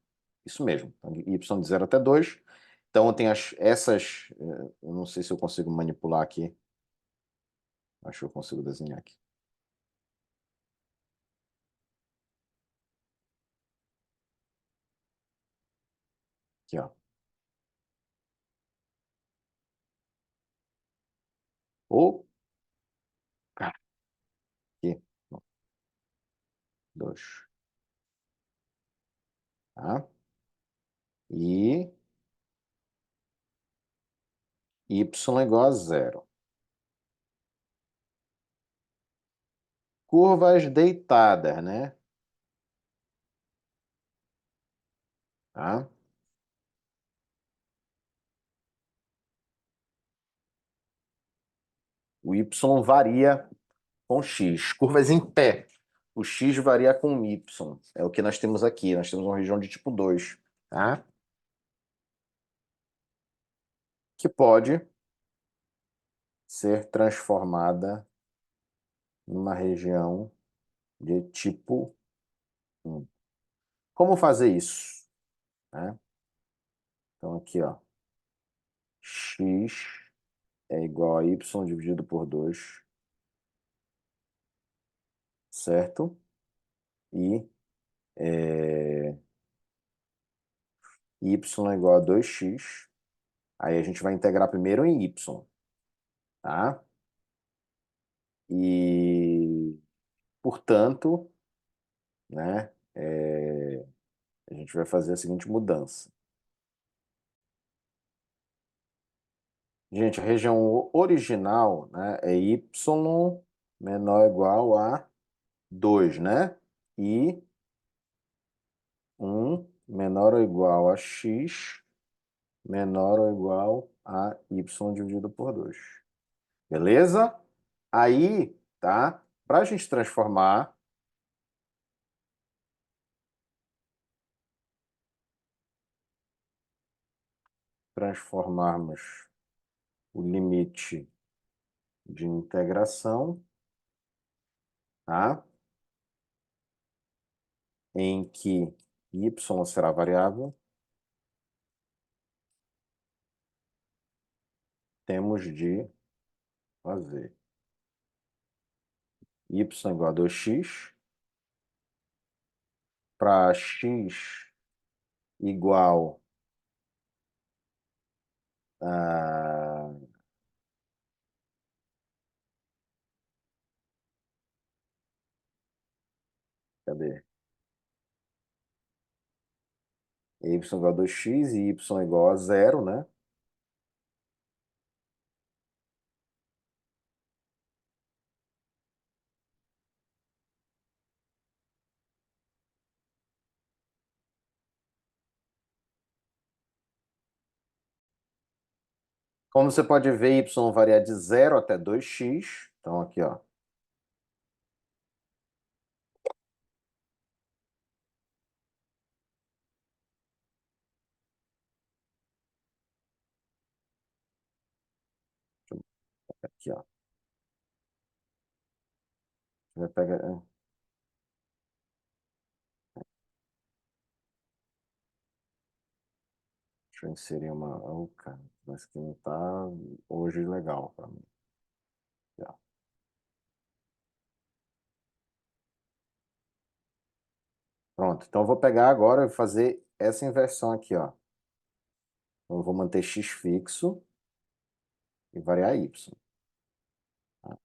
Isso mesmo. Então, de y de 0 até 2. Então, tem essas. Eu não sei se eu consigo manipular aqui. Acho que eu consigo desenhar aqui. Aqui, ó. Ou, cara, aqui. 2. Tá? E y igual a 0. Curvas deitadas, né? Tá? O y varia com x. Curvas em pé. O x varia com o y. É o que nós temos aqui. Nós temos uma região de tipo 2, tá? Que pode ser transformada numa região de tipo 1. Como fazer isso? Né? Então, aqui, ó. X é igual a y dividido por 2, certo? E y é igual a 2x. Aí a gente vai integrar primeiro em y, tá? E, portanto, né, a gente vai fazer a seguinte mudança. Gente, a região original, né, é y menor ou igual a 2, né? E menor ou igual a x menor ou igual a y dividido por 2. Beleza? Aí, tá? Para a gente transformarmos o limite de integração, tá? Em que y será variável, temos de fazer y igual a 2x para x igual a... Cadê? Y igual a 2x e y igual a zero, né? Como você pode ver, y varia de zero até 2x. Então, aqui, ó. Aqui, ó. Vai pegar... Deixa eu inserir uma... Oh, cara, mas que não tá hoje legal para mim. Ó. Pronto. Então, eu vou pegar agora e fazer essa inversão aqui, ó. Então, eu vou manter x fixo e variar y. Tá?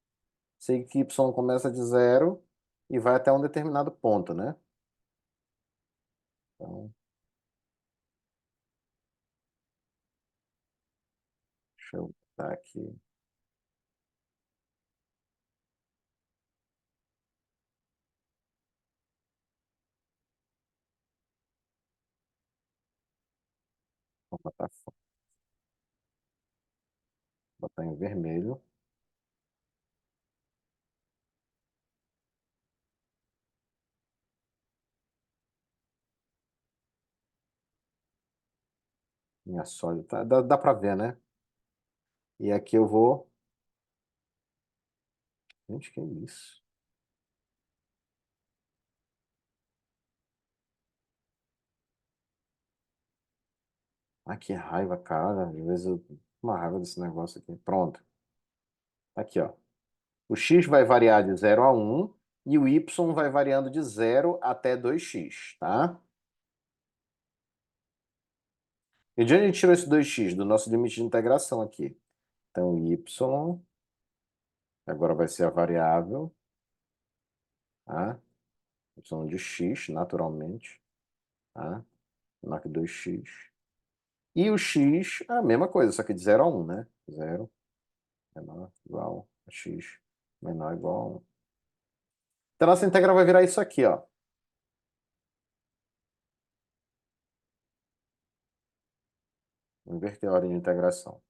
Sei que y começa de zero e vai até um determinado ponto, né? Então, deixa eu botar aqui. Vou botar em vermelho. Minha sólida. Tá, dá para ver, né? E aqui eu vou. Gente, que isso? Ah, que raiva, cara. Às vezes eu tenho uma raiva desse negócio aqui. Pronto. Tá aqui, ó. O x vai variar de 0 a 1 e o y vai variando de 0 até 2x, tá? E de onde a gente tirou esse 2x? Do nosso limite de integração aqui. Então, y agora vai ser a variável, tá? Y de x, naturalmente, tá? Menor que 2x. E o x, a mesma coisa, só que de 0 a 1, né? 0 menor igual a x menor igual a 1. Então, nossa integral vai virar isso aqui, ó. Vou inverter a ordem de integração.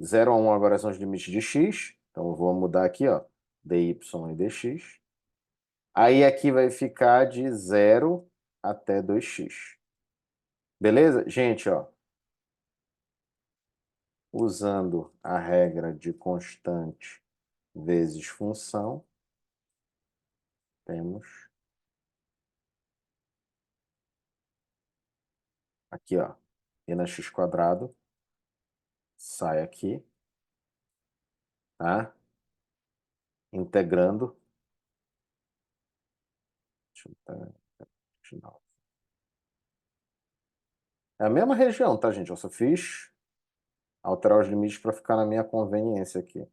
0 a 1 agora são os limites de x. Então, eu vou mudar aqui, ó. dy e dx. Aí, aqui vai ficar de 0 até 2x. Beleza? Gente, ó. Usando a regra de constante vezes função, temos aqui, ó. E na x quadrado sai aqui, tá? Integrando. Deixa eu botar... É a mesma região, tá, gente? Eu só fiz alterar os limites para ficar na minha conveniência aqui.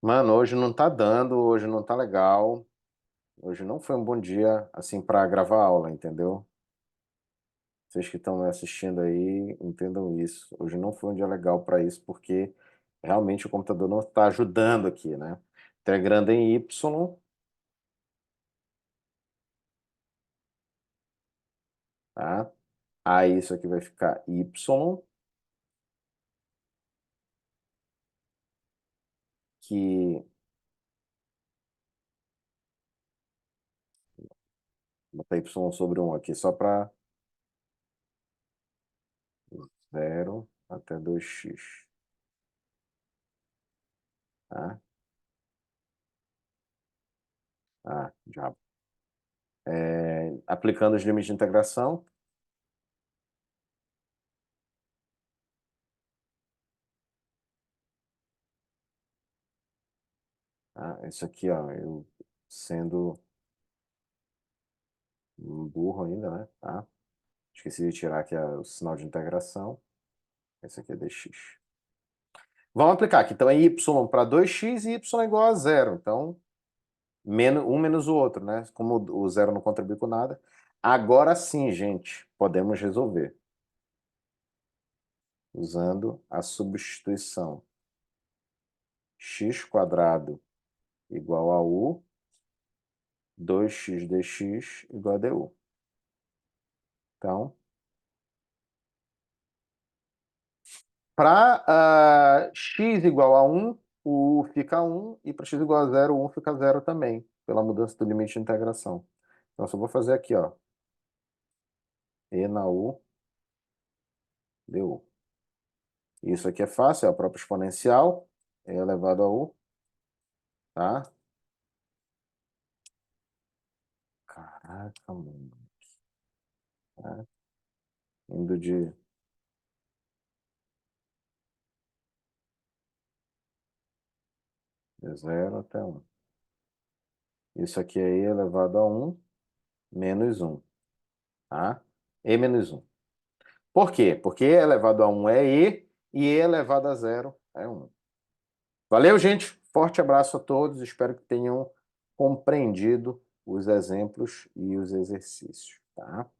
Mano, hoje não tá dando, hoje não tá legal. Hoje não foi um bom dia, assim, para gravar aula, entendeu? Vocês que estão me assistindo aí, entendam isso. Hoje não foi um dia legal para isso, porque realmente o computador não está ajudando aqui, né? Integrando em Y, tá? Aí isso aqui vai ficar y, que... Vou botar y sobre um aqui, só para 0 até 2x, tá? Ah, diabo. Aplicando os limites de integração, tá? Isso aqui, ó, eu sendo um burro ainda, né? Tá? Esqueci de tirar aqui o sinal de integração. Esse aqui é dx. Vamos aplicar aqui. Então é y para 2x e y é igual a zero. Então, um menos o outro, né? Como o zero não contribui com nada. Agora sim, gente, podemos resolver. Usando a substituição. X quadrado igual a u, 2x dx igual a du. Então, para x igual a 1, o u fica 1, e para x igual a 0, o 1 fica 0 também, pela mudança do limite de integração. Então, só vou fazer aqui, ó, e na u du. Isso aqui é fácil, é a própria exponencial, e elevado a u, tá? Caraca, mano. Tá? Indo de 0 até 1. Isso aqui é e elevado a 1 menos 1, tá? E menos 1. Por quê? Porque e elevado a 1 é e elevado a 0 é 1. Valeu, gente. Forte abraço a todos. Espero que tenham compreendido os exemplos e os exercícios, tá?